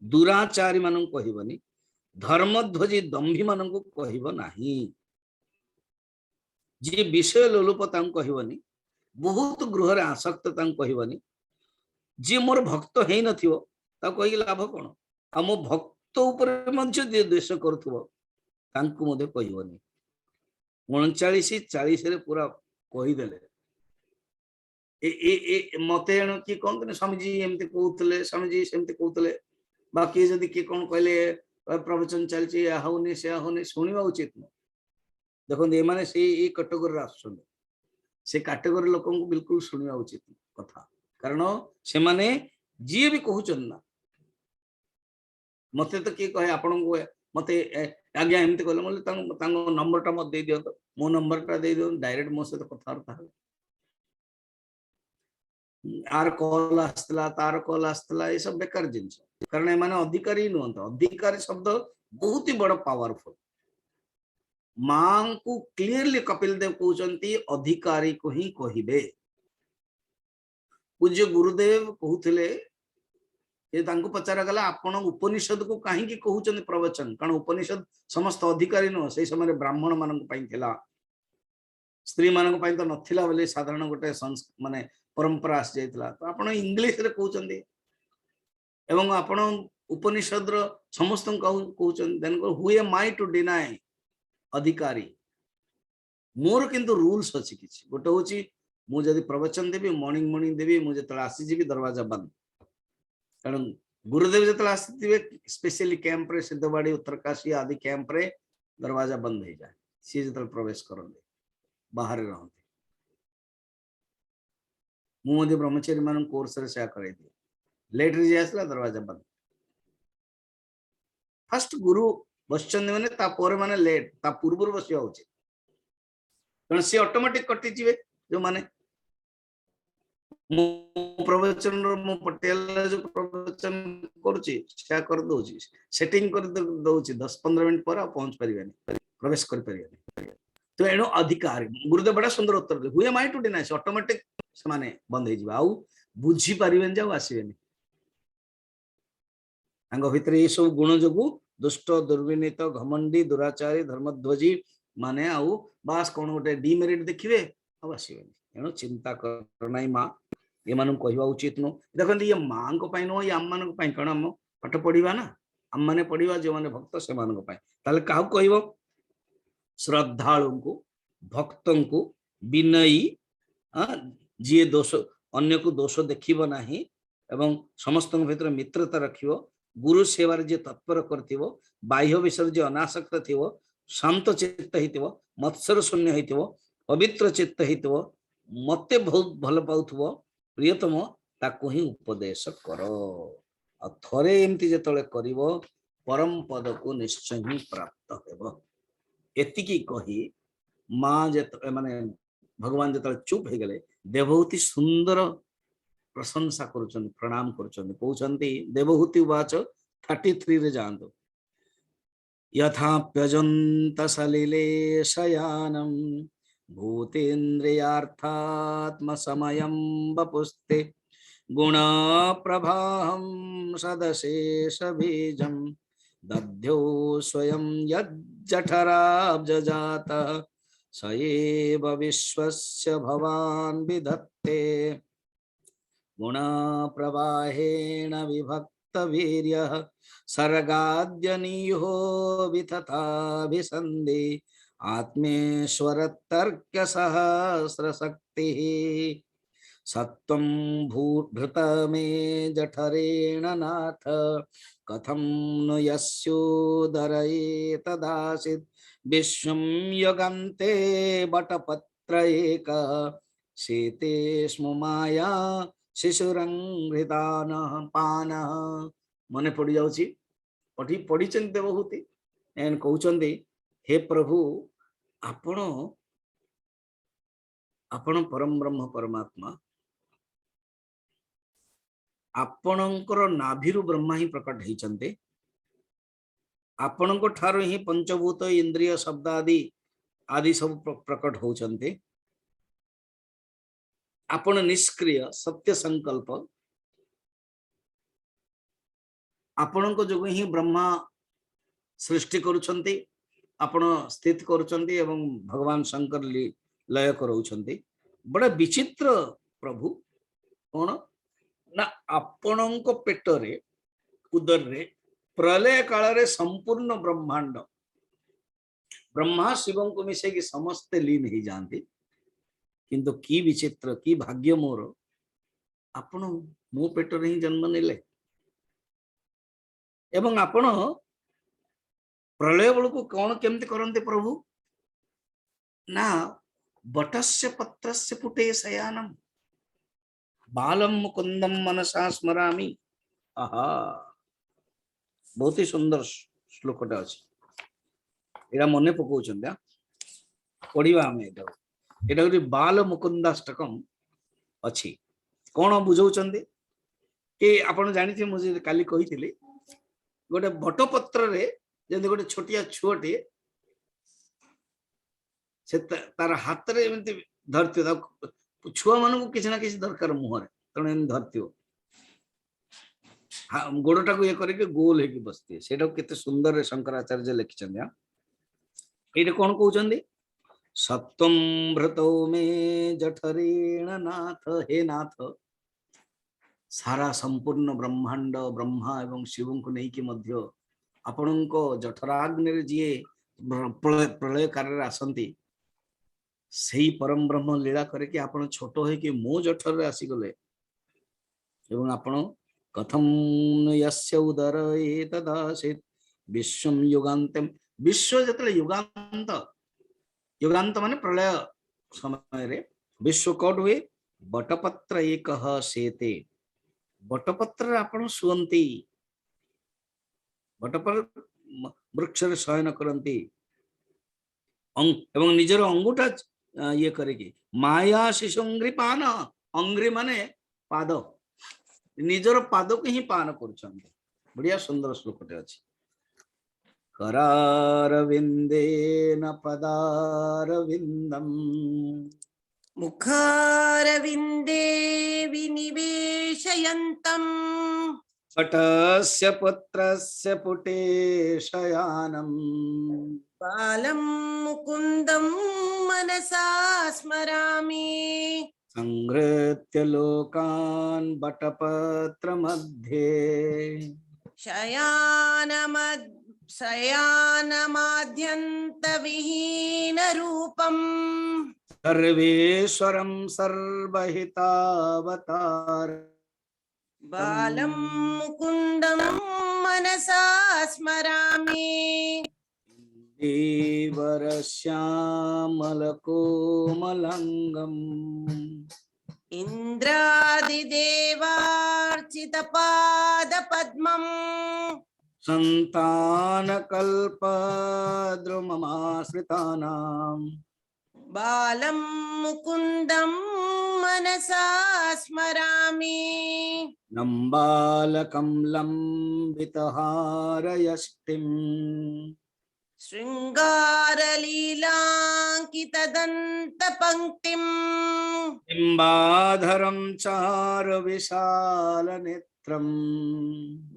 दुराचारी मान कहबनी धर्मध्वजी दंभी मान कहब नाही जी विषय लोलुप कहबनी बहुत गृह आसक्त कहबनी जी मोर भक्त है नथिवो कही लाभ कौन आ मो भक्त उपर द्वेष करुथुवो तांकु मधे कहबनी 39-40 रे पूरा कहीदेले मत एणु किए कौन स्वामीजी एमती कहते स्वामीजी सेमती कहते बाकी जदि किए कौन कहले प्रवचन चलती होनी से होनी शुणा उचित न देखो ये माने से कैटेगोरी आसुन से कैटेगोरी लोक बिल्कुल शुणा उचित कथा कारण से माने जी भी कहते ना मत तो किए कहे आपण को मत आज्ञा एमती कहले नंबर टा मत दे दियो मो नंबर टा दे दियो डायरेक्ट मो सहित कथबार्ता आर कॉल आसला तार कॉल आसला ये सब बेकार जिनस कारण ए माने अधिकारी नुहत अधिकारी शब्द बहुत ही बड़ पावरफुल मां को क्लियरली कपिल देव कहते अधिकारी को ही कहिबे। पूज्य गुरुदेव कहते ये तांको पचारा गला आपण उपनिषद को काहे की कहउचन प्रवचन, कारण उपनिषद समस्त अधिकारी न से समय ब्राह्मण मानक पई थिला, स्त्री मानक पई तो नथिला बोले साधारण गोटे माने परंपरा आस जायतिला, तो आपण इंग्लिश रे कहउचन एवं आपण उपनिषद रो समस्त कहउचन, then who am I to deny अधिकारी। मोर किंतु रूल्स अछि किछि, गोटे होछि मु जदि प्रवचन देबी मॉर्निंग देबी, मु जतला आसी जीबी दरवाजा बंद, कारण गुरुदेव जतला आसीथिबे स्पेशली कैंप रे सिद्धवाड़ी उत्तरकाशी आदि कैंप रे दरवाजा बंद हो जाए, सी जतल प्रवेश करते बाहर रहते। मुझे ब्रह्मचारी मान कोर्स रे सेया करे दिए, लेट रे आसला दरवाजा बंद। फर्स्ट गुरु बसचंद माने ता पोरे माने लेट ता पूर्व बसिया उचित, कारण सी ऑटोमेटिक कटि जिवे। जो माने प्रवचन मु पटेल जो प्रवचन करूची सेया कर दोची, सेटिंग कर दोची 10-15 मिनिट पर पहुंच परिबेनी, प्रवेश कर परिबेनी। तो एनो अधिकार गुरुदेव बड़ा सुंदर उत्तर दे, हुए माइ टू डिनाय, ऑटोमेटिक से माने बंद हे जिबा, आउ बुझी परिबेन जाउ आसीबेनी। तांग भितर ये सब गुण जोगु दुष्ट दुर्विनीत घमंडी दुराचारी धर्मध्वजी माने आउ बास कोन गोटे डिमेरिट देखिबे अब आसीबेनी। एनो चिंता कर नाई मां, ये मानू कहवा उचित नो। देखते ये माँ को पाई नो, ये आम मान कारण आम पाठ पढ़ा ना, आम मैंने पढ़ा जो मैंने भक्त से क्या कह श्रद्धालु को भक्त को विनयी जी दोष अन्य को दोष देखिब नाही एवं समस्त भीतर मित्रता रखियो, गुरु सेवार जे तत्पर करथिवो, बाह्य विषय जे अनासक्त थिवो, शांत चित्त हितिवो, मत्सर शून्य हितिवो, पवित्र चित्त हितिवो, मते बहुत भल पाउथवो प्रियतम, ताकू ही उपदेश करो। थरे एमती जेतले करिवो परम पद को निश्चय ही प्राप्त हेबो। एतिकी कही मां जेतले माने भगवान जेतले चुप हे गेले, देवहूति सुंदर प्रशंसा करुचंदी, प्रणाम करुचंदी, कहउचंदी देवहूति उवाच 33 रे जानतो, यथाप्यजंत सलिले शयानम भूतेन्द्रियार्थात्म समयं वपुस्ते गुण प्रभाहं सदशेष बीजं दध्यो स्वयं यज्जठराब्जजातः स एव विश्वस्य भवान् विधत्ते गुण प्रवाहेण विभक्त वीर्यः सर्गाद्यनियो वितथाभिसन्धि आत्मेश्वर तर्क सहस्र शक्ति सत्वं भूभृत मे जठरेण नाथ कथं नु यस्योदरएतदासीत् विश्वं यगन्ते बटपत्र एक शीते स्म माया शिशुरंघृतान पान। मने पड़ी जाउची पढ़ी पढ़ी देवहूति एन कहउचंदी, हे प्रभु आपण आपण परम ब्रह्म परमात्मा, आपणकर नाभिरु ब्रह्मा ही प्रकट होइचंते, आपणको ठारो ही पंचभूत इंद्रिय शब्द आदि आदि सब प्रकट होचंते। आपण निष्क्रिय सत्य संकल्प, आपणको जोग ही ब्रह्मा सृष्टि करुछंती, आपण स्थित करुछंती एवं भगवान शंकर लय करूछंती। बड़ा विचित्र प्रभु कौन ना, आपणको पेटरे उदर रे प्रलय काल रे संपूर्ण ब्रह्मांड ब्रह्मा शिवं को मिसे कि समस्त लीन ही जानती, किंतु की विचित्र की भाग्य मोर, आपण मो पेटरे ही जन्म नेले एवं आपण प्रलय बेल को कौन केमती करते प्रभु ना, बटस्य पत्रस्य पुटे शयानम बालम मुकुंदम मनसा स्मरामि। आहा, बहुत ही सुंदर श्लोकटा अछि, एरा मने पकाउछन पढ़िबा हमें एटा गोटे बाल मुकुंदाष्टकम अछि। कौन बुझाउछन्ते कि आपण जानिथे, मुझे काली कहिथिले गोटे बटपत्र रे जेंति गोटे छोटिया छुआटे से तार हाथ रे एमती धरथियो, छुआ मान को किसी ना किसी दरकार मुहर तेणु एम धरथियो, ଗୋଡଟାକୁ ଇଏ କରିକି ଗୋଲ ହେଇକି ବସିଥିବେ। ସେଇଟାକୁ କେତେ ସୁନ୍ଦର ଶଙ୍କରାଚାର୍ଯ୍ୟ ଲେଖିଛନ୍ତି। ଏଇଟା କଣ କହୁଛନ୍ତି? ସତ୍ୱଂ ଭ୍ରତୌ ମେ ଜଠରେଣ ନାଥ, ହେ ନାଥ ସାରା ସମ୍ପୂର୍ଣ୍ଣ ବ୍ରହ୍ମାଣ୍ଡ ବ୍ରହ୍ମା ଏବଂ ଶିବଙ୍କୁ ନେଇକି ମଧ୍ୟ ଆପଣଙ୍କ ଜଠରାଗ୍ନିରେ ଯିଏ ପ୍ରଳୟ କାଳରେ ଆସନ୍ତି, ସେଇ ପରମ ବ୍ରହ୍ମ ଲୀଳା କରିକି ଆପଣ ଛୋଟ ହେଇକି ମୋ ଜଠରରେ ଆସିଗଲେ ଏବଂ ଆପଣ କଥମ ୟସ୍ୟ ଉଦର ଏତଦାସିତ୍ ବିଶ୍ୱଂ ଯୁଗାନ୍ତମ୍। ବିଶ୍ୱ ଯେତେବେଳେ युगांत माने प्रलय समय विश्व कौट हुए बटपत्र एक सेते। बटपत्र आपण शुअंती, बटपत्र वृक्ष शयन करती एवं निजर अंगुठा ये करिके माया शिशुंग्री पान, अंग्री माने पाद, निजर पाद को ही पान करुछंती। बढ़िया सुंदर श्लोकटे अछि। करारविंदेन पदारविंदम
मुखारविन्दे विनिवेशयन्तम्
पटस्य पुत्रस्य पुटे शयानम्
बालं मुकुन्दं मनसा स्मरामि
संहृत्य लोकान् बटपत्र मध्ये
शयानमाद्यन्तविहीनरूपम्
सर्वेश्वरं सर्वहितावतार
बालं मुकुन्दं मनसा स्मरामि
देवरश्यामलकोमलङ्गम्
इन्द्रादिदेवार्चितपादपद्मम्
सन्तानकल्पद्रुममाश्रितानाम्
बालं मुकुन्दं मनसा स्मरामि
नम्बालकं लम्बितहारयष्टिम्
शृङ्गारलीलाङ्कितदन्तपङ्क्तिम्
बिम्बाधरं चारुविशालनेत्रम्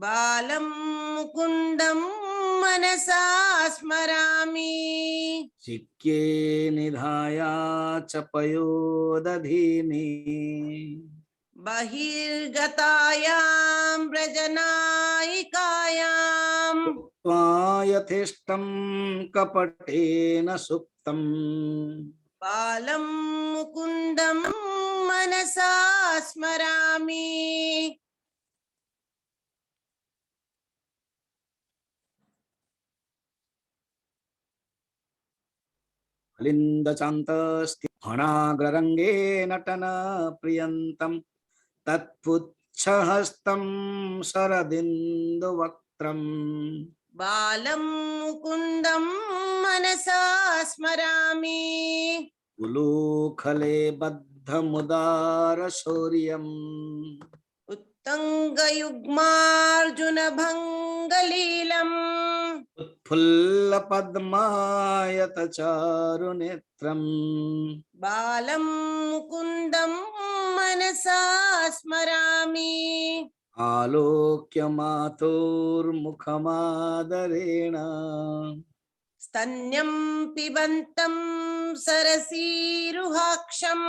बालं मुकुन्दं मनसा स्मरामि
चिक्ये निधाया च पयोदधीनि
बहिर्गतायां व्रजनायिकायाम्
उक्त्वा यथेष्टं कपटेन सुप्तम्
बालं मुकुन्दं मनसा स्मरामि
लिन्दचान्तस्ति फणाग्ररङ्गे नटन प्रियन्तं तत्पुच्छहस्तं शरदिन्दुवक्त्रम्
बालं मुकुन्दं मनसा स्मरामि
उलूखले बद्धमुदारशौर्यम्
उत्तङ्गयुग्मार्जुनभङ्गलीलम्
उत्फुल्लपद्मायतचारुनेत्रम्
बालं मुकुन्दं मनसा स्मरामि
आलोक्य मातुर्मुखमादरेण
स्तन्यं पिबन्तं सरसीरुहाक्षम्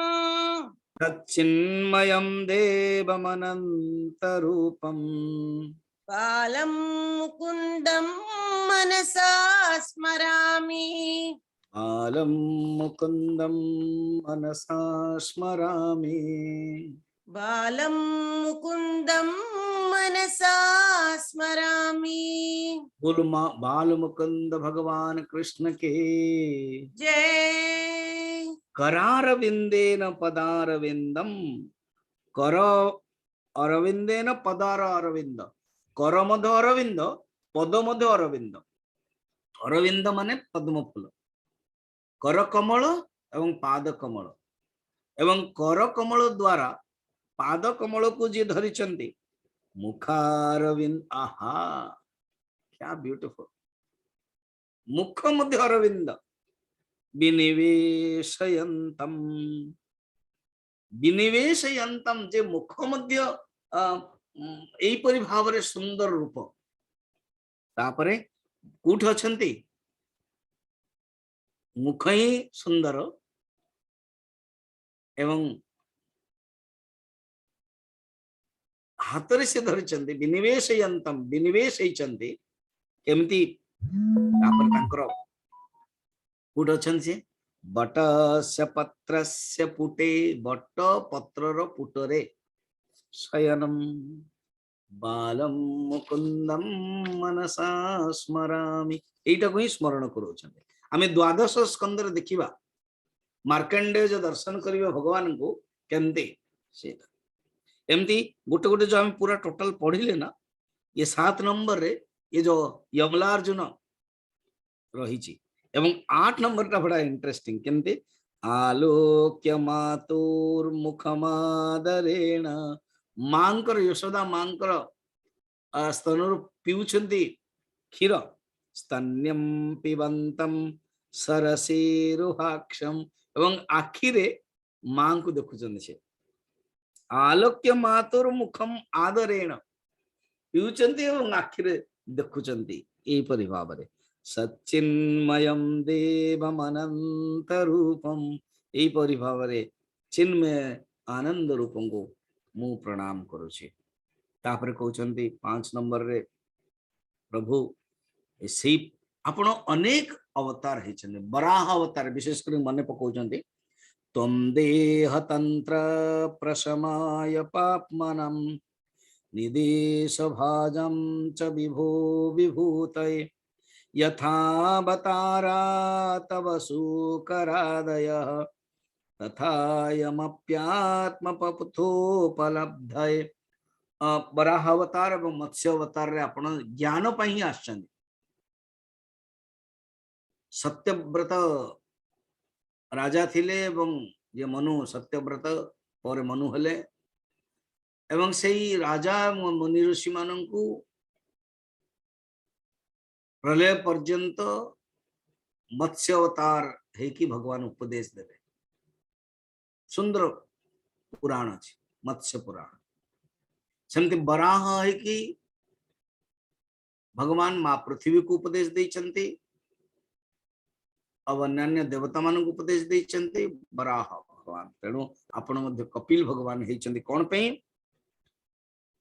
तच्चिन्मयं देवमनन्तरूपम्
बालं मुकुन्दं मनसा स्मरामि
बालं मुकुन्दं मनसा स्मरामि
बालं मुकुन्दं मनसा स्मरामि
बोल बाल मुकुंद भगवान कृष्ण के
जय
करारविंदेन पदारविंदम कर अरविंदेन पदार अरविंद कर मध्य अरविंद पद मध्य अरविंद अरविंद माने पद्म फूल कर कमल एवं पाद कमल एवं कर कमल द्वारा पाद कमल को जी धरिचंती मुखारविंद आहा क्या ब्यूटीफुल मुख मध्य अरविंद विनिवेशयन्तम विनिवेशयन्तम जे मुख मध्य एहीपरि भावरे सुंदर रूप तापरे कोठी अछंती मुख ही सुंदर एवं हातरे से धरिचंती विनिवेशयंतम विनिवेशयचंती केमती तापर तांकर कोठी अछन से बटस्य पत्रस्य पुटे बट पत्रर पुटरे शयनम बालम मुकुंदम मनसा स्मरामि एटा को ही स्मरण करूछन आमे द्वादश स्कंदर देखिबा मार्कंडेय जो दर्शन करिबा भगवान को केमते से एमती गोटे गोटे जो हम पूरा टोटल पढ़िले ना ये 7 नंबर रे ये जो यमलार्जुन रही एवं 8 नंबर टा बड़ा इंटरेस्टिंग केमते आलोक्य मातुर मुखमादरेण मांकर यशोदा मांकर स्तनर पिउछंती क्षीर स्तन्यम पिबंतम सरसेरुहाक्षम एवं आखिरे मां को देखुचंदी से आलोक्य मातुर मुखम आदरेण पिउछंती एवं आखिरे देखुचंती एई परि भाबरे सच्चिन्मयम देवमनंत रूपम एई परि भाबरे चिन्मय आनंद रूपम को मु प्रणाम करूछि तापर कहउचंती 5 नंबर रे प्रभु से आपण अनेक अवतार हेचंदी बराह अवतार विशेष कर मने पकाउचंदी तम देह तंत्र प्रशमाय पापमनम निदेश भाजम च विभो विभूतये यथावतारा तव सुकरादयः तथायमप्यात्म पपुथोपलब्धये बराह अवतार एवं मत्स्य अवतार रे आपण ज्ञान पई आछन सत्यव्रत राजा थिले एवं जे मनु सत्यव्रत पर मनु हेले एवं सेही राजा मुनि ऋषि माननकु प्रलय पर्यंत मत्स्य अवतार है कि भगवान उपदेश देवे सुंदर पुराण अछि मत्स्य पुराण सेमती बराह है कि भगवान मां पृथ्वी को उपदेश देइचंती अब अन्य देवता मान को उपदेश देइचंती बराह भगवान तेणु आपण मध्य कपिल भगवान हेइचंती कोन पे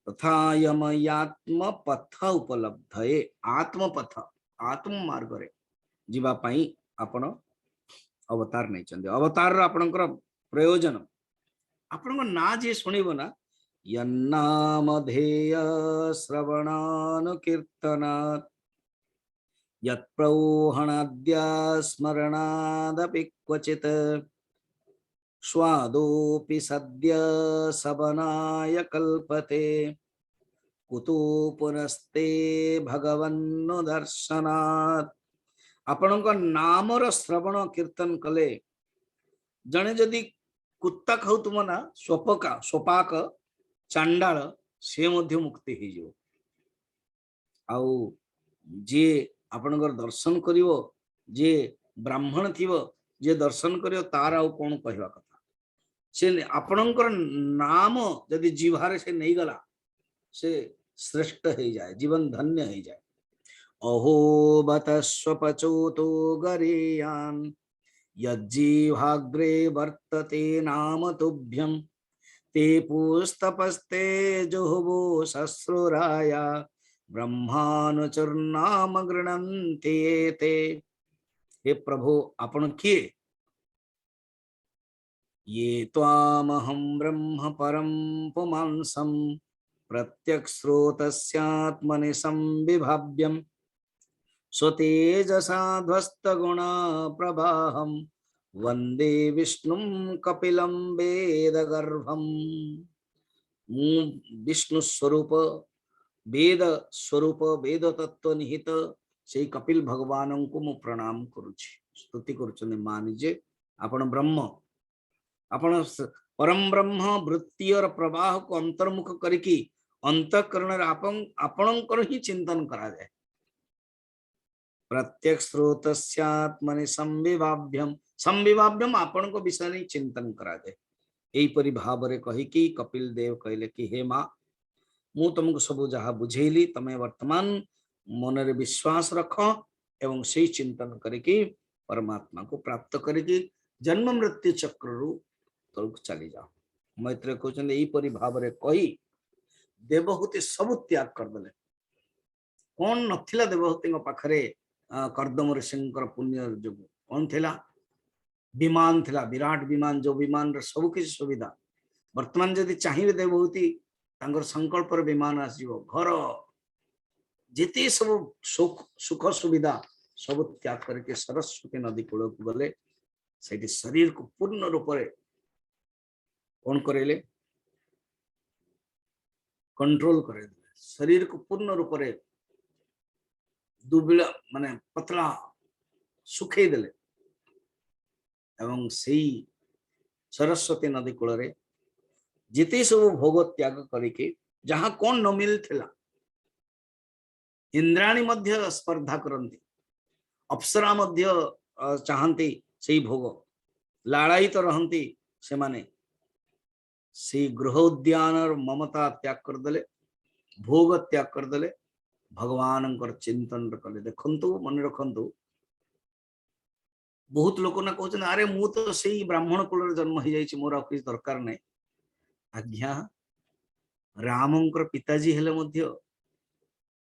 तथा यमयात्म पथ उपलब्धये आत्मपथ आत्म मार्ग रे जीवा पई आपण अवतार नै चंदी अवतार रो आपणकर प्रयोजन आपणको ना जे सुनिबो ना यन्नामधेय श्रवणानुकीर्तनात् यत्प्रौहणाद्या स्मरणादपि क्वचित् स्वादोऽपि सद्य सबनाय कल्पते कुतो पुनस्ते भगवन्नो दर्शनात् आपणको नामर श्रवण कीर्तन कले जने जदि कुत्ता खाउतुम ना स्वपाक चांडाल से मध्य मुक्ति हो जाओ आउ जे आपणकर दर्शन करिवो जे ब्राह्मण थिवो जे दर्शन करियो तार आउ कोन कहवा कथा से आपणकर नाम जदि जीवारे से नहीं गला से श्रेष्ठ हो जाए जीवन धन्य हो जाए अहो बत स्वपचोतो गरेयान यज्जीवाग्रे वर्तते नाम तुभ्यं ते पुस्तपस्ते जुहुवो सस्रुराया ब्रह्मानुचुर्नाम गृणन्ति ते हे प्रभु आपण किए ये त्वामहं ब्रह्म परं पुमांसं प्रत्यक्स्रोतस्यात्मनि संविभाव्यं स्वतेजसा ध्वस्तगुणा प्रभाहं वंदे विष्णुं कपिलं वेदगर्भं विष्णु स्वरूप वेद स्वरूप वेद तत्व निहित से कपिल भगवान को मु प्रणाम करुछि स्तुति करुछन मानिजे आपण ब्रह्म आपण परम ब्रह्म वृत्ति और प्रवाह को अंतर्मुख करिकी अंतःकरण आपणकर ही चिंतन करा जाए प्रत्यक्ष स्रोतस्यात्मनि संविभाव्यम संविभाव्यम आपण को विषय नहीं चिंतन करा जाए यही परि भाव रे कहि कि कपिल देव कहले कि हे मां मु तुमको सब जहाँ बुझेली तमे वर्तमान मन रे विश्वास रख एवं से चिंतन करके परमात्मा को प्राप्त करके जन्म मृत्यु चक्र रु तलक चली जाओ। मैत्रेय कहते यही परि भाव रे कही देवहूति सब त्याग करदेले। कौन नथिला देवहूति पाखरे कर्दम ऋषिंकर पुण्य जो कौन थिला विमान थिला विराट विमान जो विमान रे सब किसी सुविधा वर्तमान जदि चाहिए देवहूति तांकर संकल्प रे विमान आसीबो घर जेते सब सुख सुख सुविधा सब त्याग करके सरस्वती नदी कूल को गले सेठी शरीर को पूर्ण रूप रे कौन करेले कंट्रोल करे शरीर को पूर्ण रूप रे दुबिला माने पतला सुखे देले एवं सही सरस्वती नदी कूल रे जिते सब भोग त्याग करके जहां कौन न मिल थिला इंद्राणी मध्य स्पर्धा करती अप्सरा मध्य चाहती से भोग लाड़ायित तो रहती से माने से गृह उद्यान और ममता त्याग करदेले भोग त्याग करदेले भगवान चिंतन कले देखंतु मन रखंतु बहुत लोक ना कहते अरे मु तो सही ब्राह्मण कुल जन्म हो जाइए मोर किसी दरकार नहीं आज्ञा रामंकर पिताजी हेले मध्य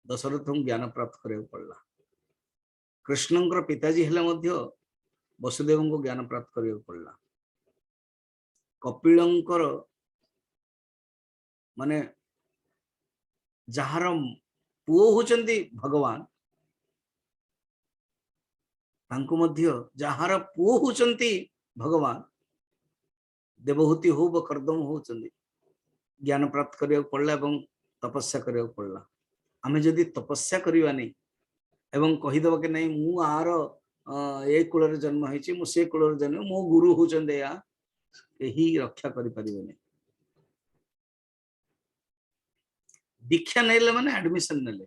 दशरथ को ज्ञान प्राप्त करने पड़ला कृष्णंकर पिताजी हेले मध्य वसुदेव को ज्ञान प्राप्त करने पड़ला कपिलंकर माने जार पुओ होचंदी भगवान तांको मध्य जार पुओ होचंती भगवान देवहूति हो व कर्दम होचंदी ज्ञान प्राप्त करने पड़ला एवं तपस्या करने पड़ला आमे जदि तपस्या करवा नहीं एवं कहीदेव कि नहीं मु आर ए कूल जन्म होती मु से कूल जन्म मो गुरु होचंदे या यही रक्षा करि परिबे नहीं दीक्षा नेले माने एडमिशन नेले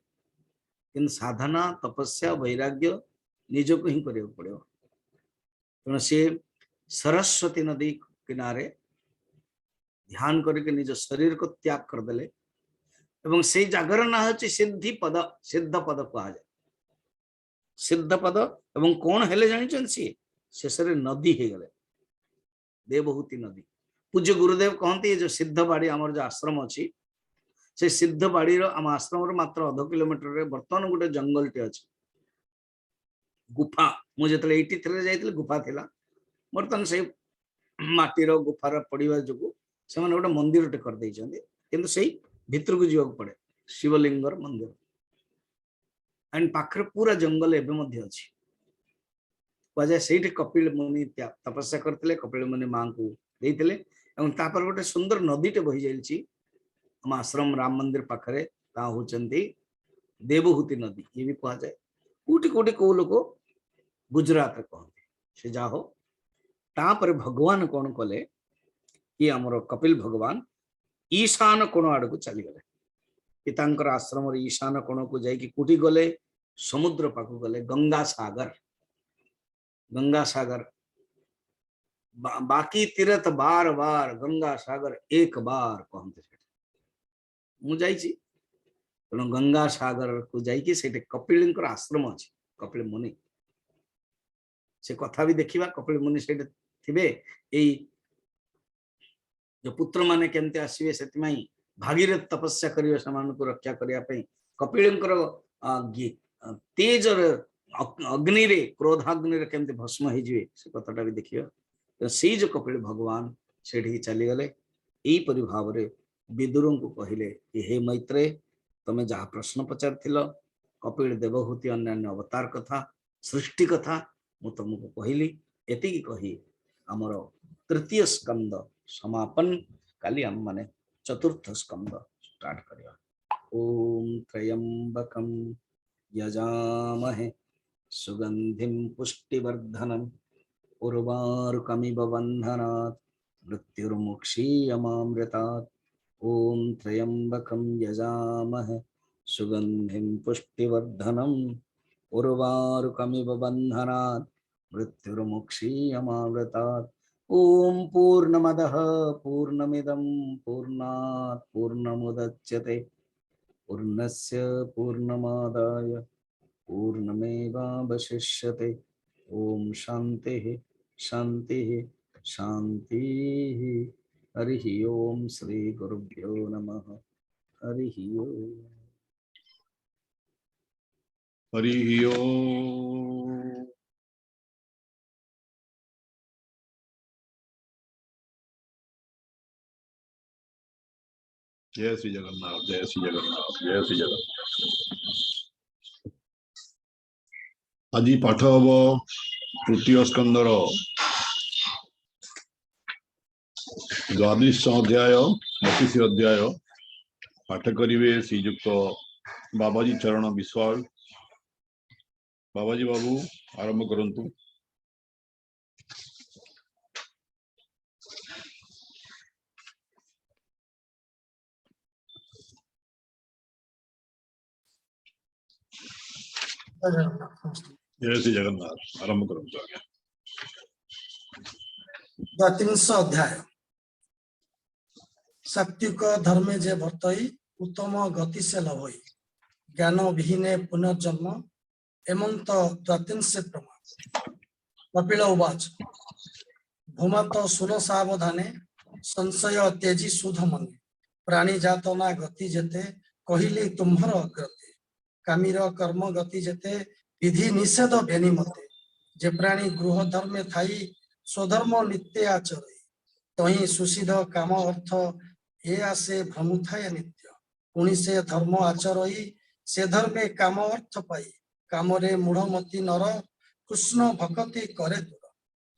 किन साधना तपस्या वैराग्य निजको ही करियो पड़ो तेणु से सरस्वती नदी किनारे ध्यान करके निज शरीर को त्याग कर देले एवं से जगर ना होची सिद्धि पद सिद्ध पद कहा जाए सिद्ध पद एवं कौन हेले जानिछन सी शेष रे नदी हे गले देवहूति नदी पूज्य गुरुदेव कहते जो सिद्ध बाड़ी आमर जो आश्रम अच्छी से सिद्ध बाड़ी आम आश्रम मात्र अध किलोमीटर रे बर्तमान गोटे जंगल टे अच्छे गुफा मुझे जाइए गुफा थिला बर्तमान से माटीर गुफार पड़ा जो से गोटे मंदिर टे कर किंतु से भितर को जीवा पड़े शिवलिंगर मंदिर एंड पाखरे पूरा जंगल एवं मध्य अच्छी कहुए से कपिल मुनि तपस्या करते कपिल मुनि माँ को देते गोटे सुंदर नदी टे बही जाइए आम आश्रम राम मंदिर पाखरे होचंती देवहूति नदी ये भी कहा जाए कोटि कोटि को लोग गुजरात कहते से जा हो तापर भगवान कौन कले कि आमर कपिल भगवान ईशान कोण आड़ को चलीगले पितांकर आश्रम ईशान कोण को जाकि कोटि गले समुद्र पाक गले गंगा सागर बाकी तीर्थ बार बार गंगा सागर एक बार कहते मुझे तेणु गंगा सागर को जाकि से कपिल आश्रम अच्छे कपिल मुनि से कथा भी देखा कपिल मुनि से थे जो पुत्र माने केमते आसवे से भागीरथ तपस्या करियो समान को रक्षा करने कपिल तेज अग्नि रे क्रोधाग्नि रे केमते भस्म हो जाए से कथाटा भी देखिए से जो कपिल भगवान से चलीगले यही परि भाव रे विदुर को कहले कि हे मैत्रेय तमे जहाँ प्रश्न पचार कपिल देवहूति अन्य अवतार कथा सृष्टि कथा मु तुमको कहली एति कही आमर तृतीय स्कंद समापन काली हम माने चतुर्थ स्कंद स्टार्ट करिया। ओम त्र्यंबकं यजामहे सुगंधिं पुष्टिवर्धनम् उर्वारुकमिव बन्धनात् मृत्युर्मुक्षीयमामृतात्। ओम त्र्यंबकं यजामहे सुगंधिं पुष्टिवर्धनम् उर्वारुकमिव बन्धनात् मृत्युर्मुक्षीयमामृतात्। ओम पूर्णमदः पूर्णमिदं पूर्णात् पूर्णमुदच्यते पूर्णस्य पूर्णमादाय पूर्णमेवावशिष्यते। ओम शांतिः शांतिः शांतिः। हरिः ओम श्री गुरुभ्यो नमः। हरिः ओम।
हरिः ओम्। जय श्री जगन्नाथ, जय श्री जगन्नाथ, जय श्री जगन्नाथ। आज पाठ हम तृतीय स्कंदर 22 अध्याय 25 अध्याय पाठ करिवे श्रीयुक्त बाबाजी चरण विश्वाल। बाबाजी बाबू आरंभ करंतु। जय श्री जगन्नाथ, आरंभ करंतु।
23 अध्याय सात्विक धर्मे जे वर्तई उत्तम गति से लभई ज्ञान विहीने पुनर्जन्म एमंत 23 प्रमाण। कपिल उवाच भूमत सुन सावधाने संशय तेजी सुध मने प्राणी जातना गति जेते कहिली तुम्हर अग्रते कामीर कर्म गति जेते विधि निषेध बेनी मते जे प्राणी गृह धर्मे थाई स्वधर्म नित्य आचरे तही सुसिध काम अर्थ ए आसे भ्रमुथाय नित्य पुणी से धर्म आचरई से धर्मे काम अर्थ पाई कामरे मूढ़मती नर कृष्ण भक्ति करे दूर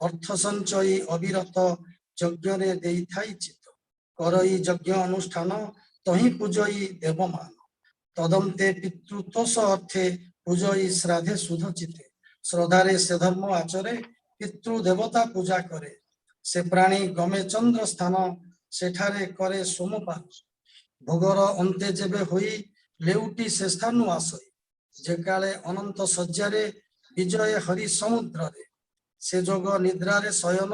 अर्थ संचयी अविरत यज्ञ रे देई थाई चित करई यज्ञ अनुष्ठान तही पूजई देवमान तदंते पितृतोष अर्थे पूजई श्राद्धे सुध चिते श्रद्धारे से धर्म आचरे पितृ देवता पूजा करे से प्राणी गमे चंद्र स्थान सेठारे करे सोमपान भोगर अंते जेबे होई लेउटी से स्थान आसई जे काले अनंत सज्जारे विजय हरि समुद्र रे से जोग निद्रारे शयन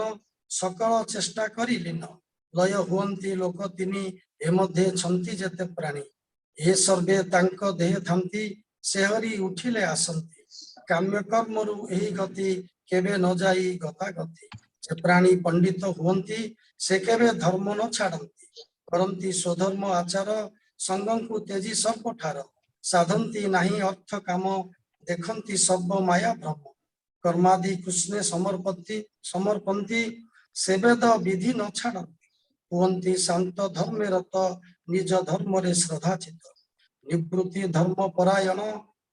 सकल चेष्टा करी लीन लय हुअंती लोक तिनी ए मध्ये छंती जेते प्राणी ए सर्वे तांक देह थांती से हरि उठिले आसंती काम्य कर्मरु एही गति केबे न जाई गता गति से प्राणी पंडित हुअंती से केबे धर्म न छाड़ंती करंती स्वधर्म आचार संगम को तेजी सर्प ठार साधंती नाही अर्थ काम देखंती सर्व माया भ्रम कर्मादि कृष्णे समर्पंती सेवेद विधि न छाड़ंती हुअंती शांत धर्मे रत निज धर्म रे श्रद्धाचित निवृत्ति धर्म परायण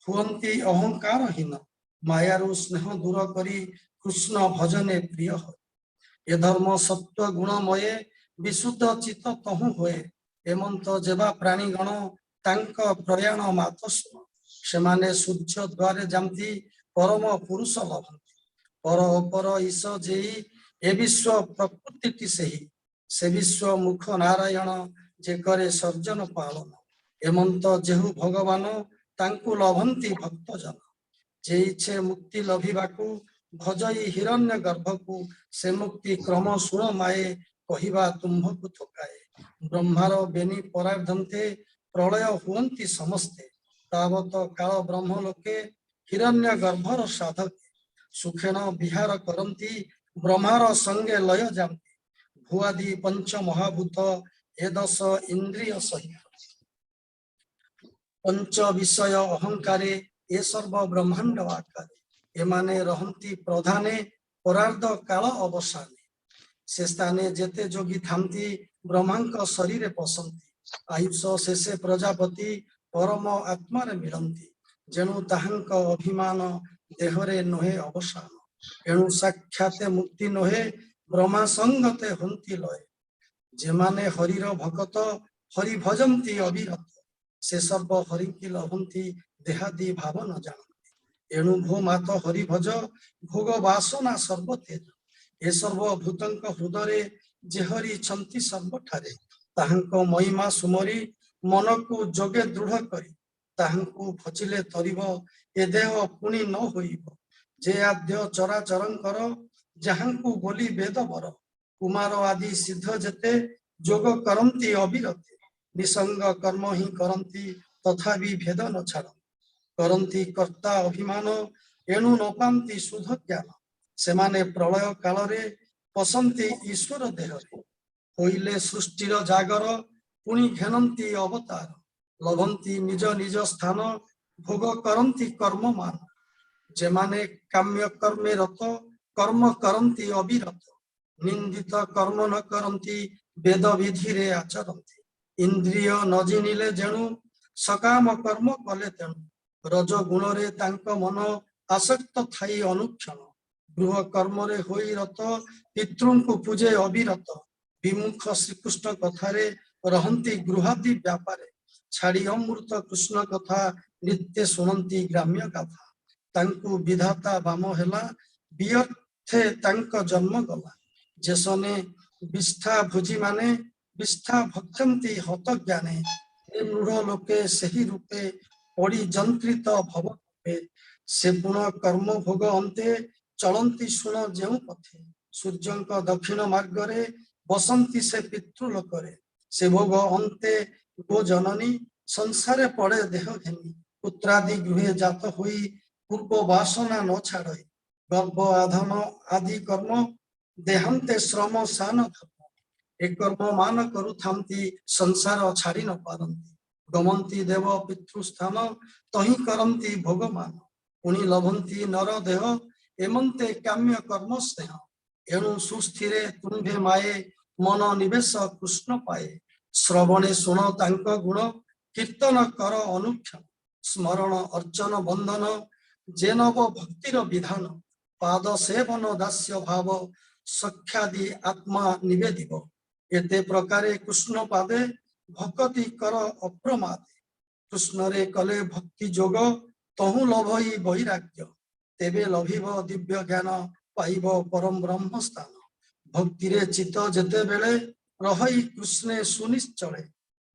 हुअंती अहंकारहीन मायारु स्नेह दूर करी कृष्ण भजने प्रिय हो ये धर्म सत्व गुणमये विशुद्ध चित्त तहु होए एमंत जेबा प्राणीगण तांक प्रयाण मात सुन सेमाने सूर्य द्वारे जामती परम पुरुष लभंती पर अपर ईश जेई ए विश्व प्रकृति से विश्व मुख नारायण जे करे सर्जन पालन एमंत जेहु भगवान तांकु लभंती भक्त जन जे इच्छे मुक्ति लभिबाकु भजई हिरण्य गर्भकु से मुक्ति क्रम सुण माए कहिबा तुम्भकु थकाए ब्रह्मार बेनी परार्धन्ते प्रलय हुअंती समस्ते तावत काल ब्रह्म लोके हिरण्य गर्भर साधके सुखेन विहार करंती ब्रह्मार संगे लय जामती भुआदि पंच महाभूत ए दश इंद्रिय सहित पंच विषय अहंकारे ए सर्व ब्रह्मांड आकारे एमाने रहंती प्रधाने परार्ध काल अवसाने से स्थाने जेते जोगी थांती ब्रह्मांक शरीर पसंती आयुष शेषे प्रजापति परम आत्मारे मिलंती जेणु ताहांक अभिमान देहरे नोहे अवसान एणु साक्षाते मुक्ति नोहे ब्रह्मा संगते हंती लय जेमाने हरिर भगत हरि भजंती अविरत से सर्व हरि की लभंती देहादि भाव न जानती एणु भो मात हरि भज भोग वासना सर्व तेज ए सर्व भूतंक हृदय जे हरि छंती सर्वठारे ताहांक महिमा सुमरी मन को जोगे दृढ़ करी ताहांकु भजिले तरिब ए देह पुणी न होइब जे आद्य चराचरंकर जहांकु बोली वेद बर कुमार आदि सिद्ध जेते जोग करंती अविरते निसंग कर्म ही करंती तथापि भेद न छाड़ करती कर्ता अभिमान एणु न पाती शुद्ध ज्ञान सेमाने प्रलय काल रे पसंती ईश्वर देह होइले सृष्टिर जागर पुणी घेनती अवतार लभंती निज निज स्थान भोग करती कर्म मान जेमाने काम्य कर्मे रत कर्म करती अविरत निंदित कर्म न करती वेद विधि रे आचरती इंद्रिय न जिनिले जेणु सकाम कर्म कले तेणु रज गुण रे तांक मन आसक्त थाई अनुक्षण गृह कर्म रे होई रत पितृंकु पूजे अविरत विमुख श्रीकृष्ण कथारे रहंती गृहादि व्यापारे छाड़ी अमृत कृष्ण कथा नित्य सुनंती ग्राम्य गाथा तांकु विधाता बाम हेला बियर्थे तांक जन्म गला जेसने विष्ठा भोजी माने विष्ठा भक्षंती हत ज्ञाने मूढ़ लोके सही रूपे पड़ी जंत्रित भव रूपे से गुण कर्म भोग अंते चलंती सुन जेउ पथे सूर्यंक दक्षिण मार्ग रे बसंती से पितृलोक रे से भोग अंते गो जननी संसारे पड़े देह घेनी पुत्रादि गृहे जात होई पूर्व वासना न छाड़े गर्भ आधन आदि कर्म देहांते श्रम सान धर्म एक कर्म मान करुथांती संसार छाड़ी न पारंती गमंती देव पितृस्थान तही करंती भोगमान पुणी लभंती नर देह एमंते काम्य कर्म स्नेह एणु सुस्थिरे तुम्भे माये मन निवेश कृष्ण पाए श्रवणे सुन तांक गुण कीर्तन कर अनुक्षण स्मरण अर्चन बंधन जेनव भक्तिर विधान पाद सेवन दास्य भाव सख्यादि आत्मा निवेदिव एते प्रकारे कृष्ण पादे भक्ति कर अप्रमादे कृष्ण रे कले भक्ति जोग तहु लभई वैराग्य तेबे लभिब दिव्य ज्ञान पाइब परम ब्रह्म स्थान भक्ति रे चित्त जेते बेले रही कृष्णे सुनिश्चले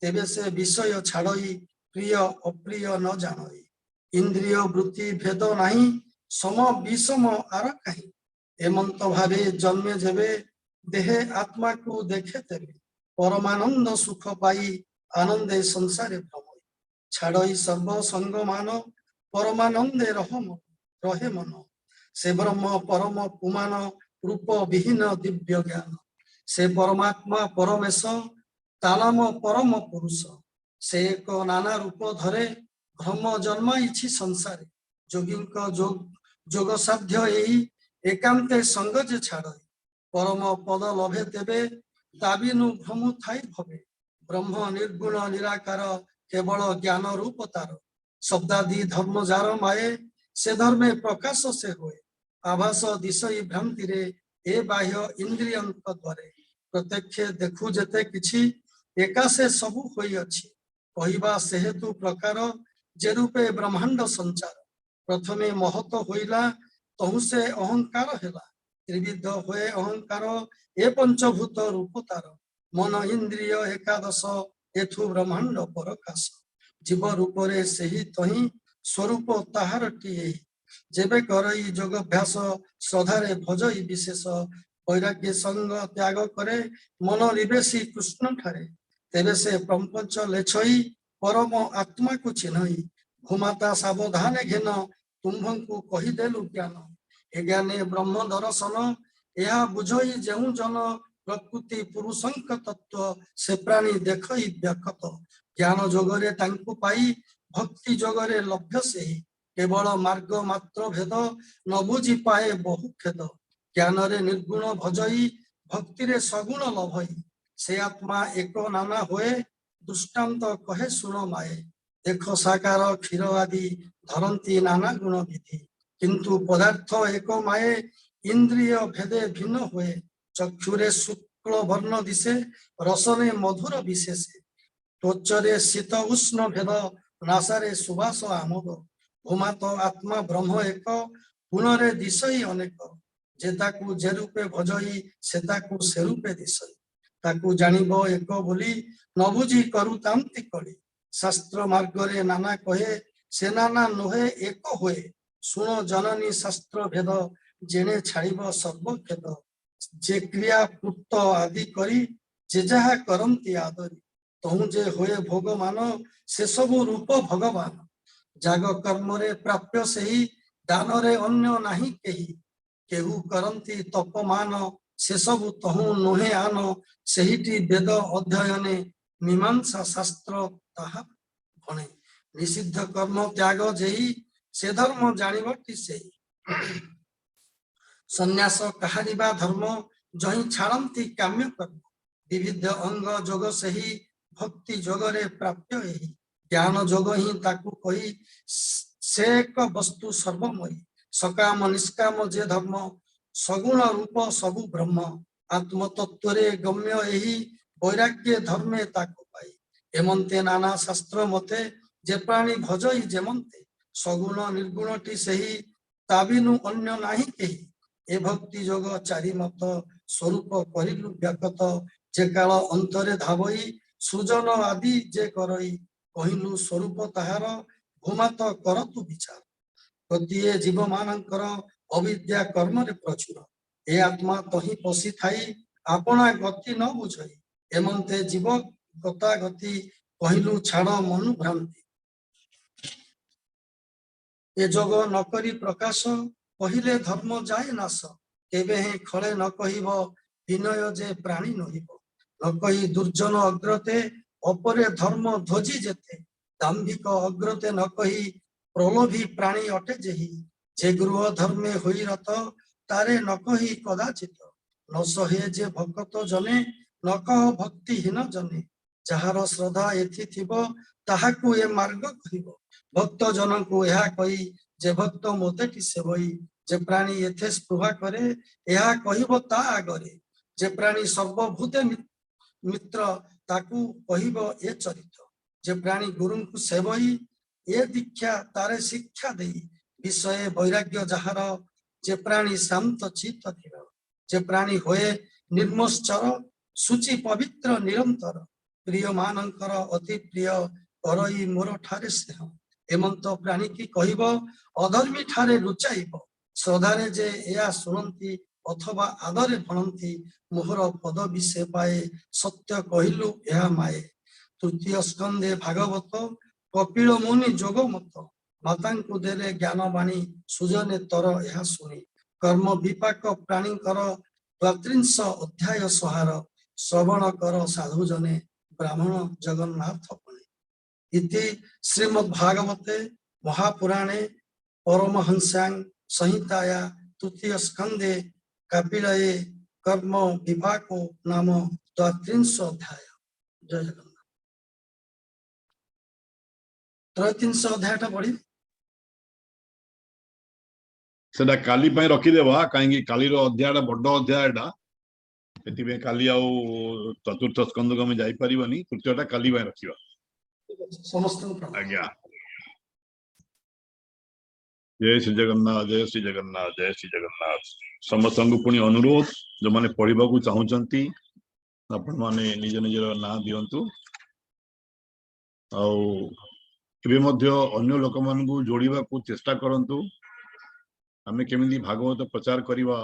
तेबे से विषय छाड़ई प्रिय अप्रिय न जानई इंद्रिय वृत्ति भेद नहीं सम विषम आर कहीं एमंत भावे जन्मे जेबे देहे आत्मा को देखे तेबे परमानंद सुख पाई आनंदे संसारे भ्रमई छाड़ई सर्व संग मान परमानंदे रहे मन से ब्रह्म परम पुमान रूप विहीन दिव्य ज्ञान से परमात्मा परमेश तालाम परम पुरुष से एक नाना रूप धरे भ्रम जन्माइछि संसारे जोगींक जोग साध्य एई एकांते संग जे छाड़े परम पद लभे तेबे दाबिनु भ्रम थाई भवे ब्रह्म निर्गुण निराकार केवल ज्ञान रूप तार शब्दादि धर्म जार माये से धर्मे प्रकाश से हुए आभास दिशई भ्रांति रे ए बाह्य इंद्रियंक द्वारे प्रत्यक्ष देखु जेते किछि एकासे सबु होई अछि कहिबा से हेतु प्रकार जे रूपे ब्रह्मांड संचार प्रथमे महत होइला तहु से अहंकार हेला त्रिविध होए अहंकार ए पंचभूत रूप तार मन इंद्रिय एकादश एथु ब्रह्मांड परकाश जीव रूप रे सही तही स्वरूप ताहार टिए जेबे करई योगाभ्यास श्रद्धारे भजई विशेष वैराग्य संग त्याग करे मन निवेशी कृष्ण ठारे तेबे से प्रपंच लेछई परम आत्मा को चिन्हई घुमाता सावधाने घेन तुम्भंकु कहिदेलु ज्ञान ए ज्ञाने ब्रह्म दर्शन यह बुझई जेउ जन प्रकृति पुरुषंक तत्व से प्राणी देखई व्यक्त ज्ञान जोगरे तांकु पाई भक्ति जोगरे लभ्य से केवल मार्ग मात्र भेद न बुझी पाए बहु खेद ज्ञान रे निर्गुण भजई भक्ति रे सगुण लभई से आत्मा एक नाना होए दृष्टांत कहे सुन माए देख साकार क्षीर आदि धरती नाना गुण विधि किंतु पदार्थ एक माए इंद्रिय भेदे भिन्न हुए चक्षुरे शुक्ल वर्ण दिशे रसने मधुर विशेष त्वचरे शीत उष्ण भेद नासारे सुवास आमोद भूमात आत्मा ब्रह्म एक गुणरे दिशई अनेक जेताकू जे रूपे भजई सेताकू से रूपे दिशई ताकू जानिब एक बोली न बुझी करुतांती कली शास्त्र मार्ग रे नाना कहे से नाना नुहे एक हुए सुन जननी शास्त्र भेद जेने छाड़िब सर्व खेद जे क्रिया पूत आदि करी जे जहा करंती आदरी तहु जे होए भोगमान से सबु रूप भगवान जाग कर्मरे प्राप्य सेही दान रे अन्य नाही केही केहू करंती तपमान से सबु तहु नोहे आन सेहिटी वेद अध्ययने मीमांसा शास्त्र ताहा भणे निषिद्ध कर्म त्याग जेही से धर्म जानिबटी सेही सन्यास कहारिबा धर्म जही छाड़ती काम्य कर्म विविध अंग जोग सही भक्ति जोगरे प्राप्य एही ज्ञान जोग ही ताकू कही से एक वस्तु सर्वमयी सकाम निष्काम जे धर्म सगुण रूप सबु ब्रह्म आत्म तत्वरे गम्य एही वैराग्य धर्मे ताकू पाई एमंते नाना शास्त्र मते जे प्राणी भजई जेमंते सगुण निर्गुणटी सही ताबिनु अन्य नाही केही ए भक्ति जोग चारि मत स्वरूप करिलु व्याकत जे काल अंतरे धावई सृजन आदि जे करई कहिलु स्वरूप ताहार भूमात करतु विचार गतिए जीव मानकर अविद्या कर्म रे प्रचुर ए आत्मा तही पसी थाई आपना गति न बुझई एमंते जीव गता गति कहिलु छाड़ मनु भ्रांति ए जोग न करी प्रकाश कहिले धर्म जाए नाश केबे हे खळे न कहिब विनय जे प्राणी नहिब न कहि दुर्जन अग्रते अपरे धर्म ध्वजी जेते दाम्भिक अग्रते न कहि प्रलोभी प्राणी अटे जेहि जे गृह धर्मे होई रत तारे न कहि कदाचित न सहे जे भक्त जने न कह भक्तिहीन जने जहार श्रद्धा एथि थिब ताहाकु ए मार्ग कहिब भक्त जनकु एहा कहि जे भक्त मोतेटी सेवई जे प्राणी एथे स्पृहा करे एहा कहिब ता आगरे जे प्राणी सर्वभूते मित्र ताकू कहिब ए चरित्र जे प्राणी गुरुଙ୍କୁ सेवई ए दीक्षा तारे शिक्षा देई विषय वैराग्य जहार जे प्राणी शांत चित्त थिर जे प्राणी होए निर्मोश्चर सूचि पवित्र निरंतर प्रिय मानकर अति प्रिय करई मोर ठारे स्नेह एमंत प्राणी की कहिब अधर्मी ठारे लुचाइब श्रद्धारे जे या शुणती अथवा आदरे भणती मोहर पदवी से पाए सत्य कहिलु यह माए तृतीय स्कंदे भागवत कपिल मुनि जोग मत मातांकु देले ज्ञान बाणी सुजने तर यह शुणी कर्म विपाक प्राणी कर 32 अध्याय सहार श्रवण कर साधु जने ब्राह्मण जगन्नाथ पणे इति श्रीमद्भागवते महापुराणे परमहंस्यां संहिताया तृतीय स्कंदे कपिलये कर्म विपाको नाम 33 अध्याय जय जगन्नाथ 33 अध्याय टा पढ़ी
सेटा काली पई रखी देबा काहेकि काली रो अध्याय बड़ अध्यायटा एतिबे काली आउ चतुर्थ स्कंद को हम जाई परिबनी तृतीयटा काली पई रखिबा
समस्त प्रणाम
आज्ञा जय श्री जगन्नाथ जय श्री जगन्नाथ जय श्री जगन्नाथ समस्त पुणी अनुरोध जो माने पढ़ा को चाहूंती आपण माने निज निजर ना दियंतु अन्य लोक मान जोड़िबा को चेष्टा करंतु आमे केमिति भागवत प्रचार करिबा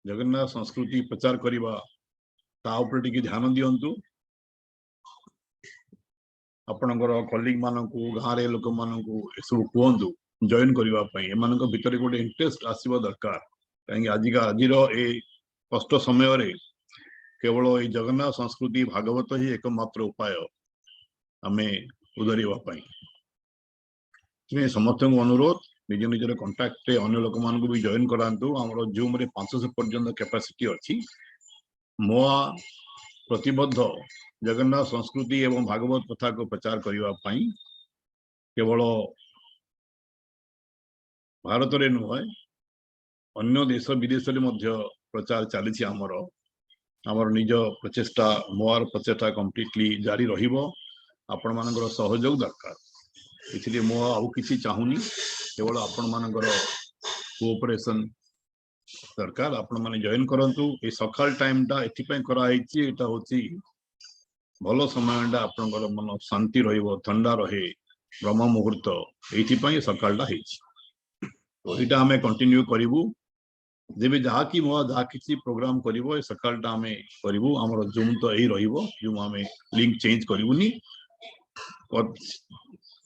जगन्नाथ संस्कृति प्रचार करिबा ता ऊपर टिके ध्यान दियंतु आपणकर कलीग मानकू गाँव लोक मानकू सब कहतु जॉइन करने एमान भितर गोटे इंटरेस्ट आसवा दरकार कहीं आज कष्ट समय रे केवल ये जगन्नाथ संस्कृति भागवत ही एकमात्र उपाय आमे उधरवाई समस्त अनुरोध निज निजर कंटाक्ट अन्य लोक मान भी जॉइन करातु आम जूम रे 500 पर्यंत कैपेसिटी अच्छी मोआ प्रतिबद्ध जगन्नाथ संस्कृति एवं भागवत कथा को प्रचार करने केवल भारत रे नुहे अन्य देश विदेश प्रचार चली आमर निज प्रचेषा मोर प्रचेषा कंप्लीटली जारी रहिबो आपण मानकर सहयोग दरकार इसलिए मो आउ किसी चाहूनी केवल आपण मानकर कोऑपरेशन दरकार आपण माने जॉइन करंतु ए सकाल टाइम टा एथिपय करा हेची एटा होची भलो समयटा आपनकर मन शांति रहिबो ठंडा रहे ब्रह्म मुहूर्त एथिपय सकालटा हेची तो एटा हमें कंटिन्यू करिवु जेबे जहा कि मोआ जहा किसी प्रोग्राम करिवो ए सकाळटा आमे करिवो हमर जूम तो एही रहिवो जूम आमे लिंक चेंज करिवुनी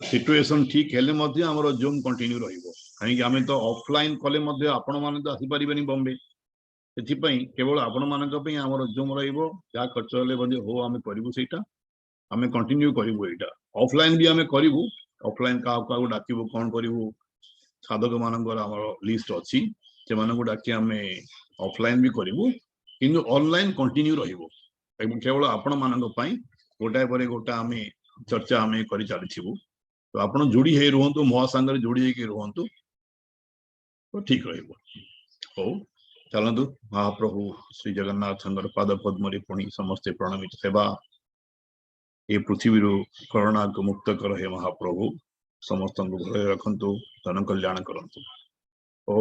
सिचुएशन ठीक हेले मध्ये हमर जूम कंटिन्यू रहिवो काहे आमे तो ऑफलाइन कले मध्ये आपण माने तो आसी परिबेनी बॉम्बे एथिपई केवल आपण मानक पई हमर जूम रहिवो या खर्च हेले मध्ये हो आमे करिवो सेटा आमे कंटिन्यू करिवो एटा ऑफलाइन भी आमे करिवो ऑफलाइन का डाकिवो कोन करिवो साधक मानकर हमर लिस्ट अछि से मानक डाकी आमे ऑफलाइन भी करिवो किंतु ऑनलाइन कंटिन्यू रहिवो केवल आपण मानक पई गोटाय परे गोटा आमे चर्चा आमे करि चालिथिबो तो आपण जोड़ी हे रहंतु मोह संगे जोड़ी हे के रहंतु तो ठीक रहिबो हो चलंतु महाप्रभु श्री जगन्नाथ पाद पद्म पुणी समस्ते प्रणमित सेवा ये पृथ्वी कोरोना को मुक्त कर हे महाप्रभु समस्त घर रखंतु जन कल्याण करंतु ओ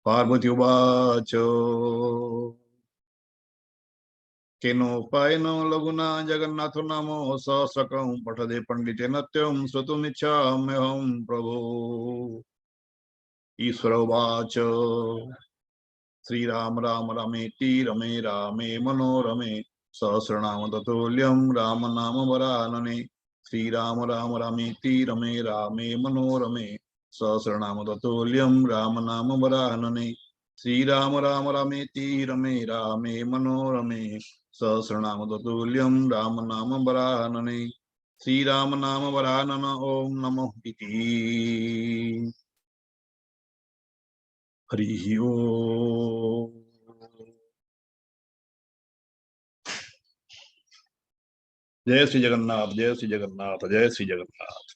पार्वती उवाच केनोपायनो लघुना जगन्नाथ नामो सहस्रकं पठदे पंडिते नत्यं श्रोतुमिच्छाम्यहं प्रभो ईश्वर उवाच श्रीराम राम रमेति रमे रामे मनोरमे सहस्रनाम ततुल्यं राम नाम वरानने श्रीराम राम रमेति रमे रामे मनोरमे सहस्रनाम ततुल्यं राम नाम वरानने श्रीराम राम रमेति रमे रामे मनोरमे सहस्रनाम ततुल्यं राम नाम वरानने श्रीराम नाम वरानन ओम नमो इति हरि ओम जय श्री जगन्नाथ जय श्री जगन्नाथ जय श्री जगन्नाथ।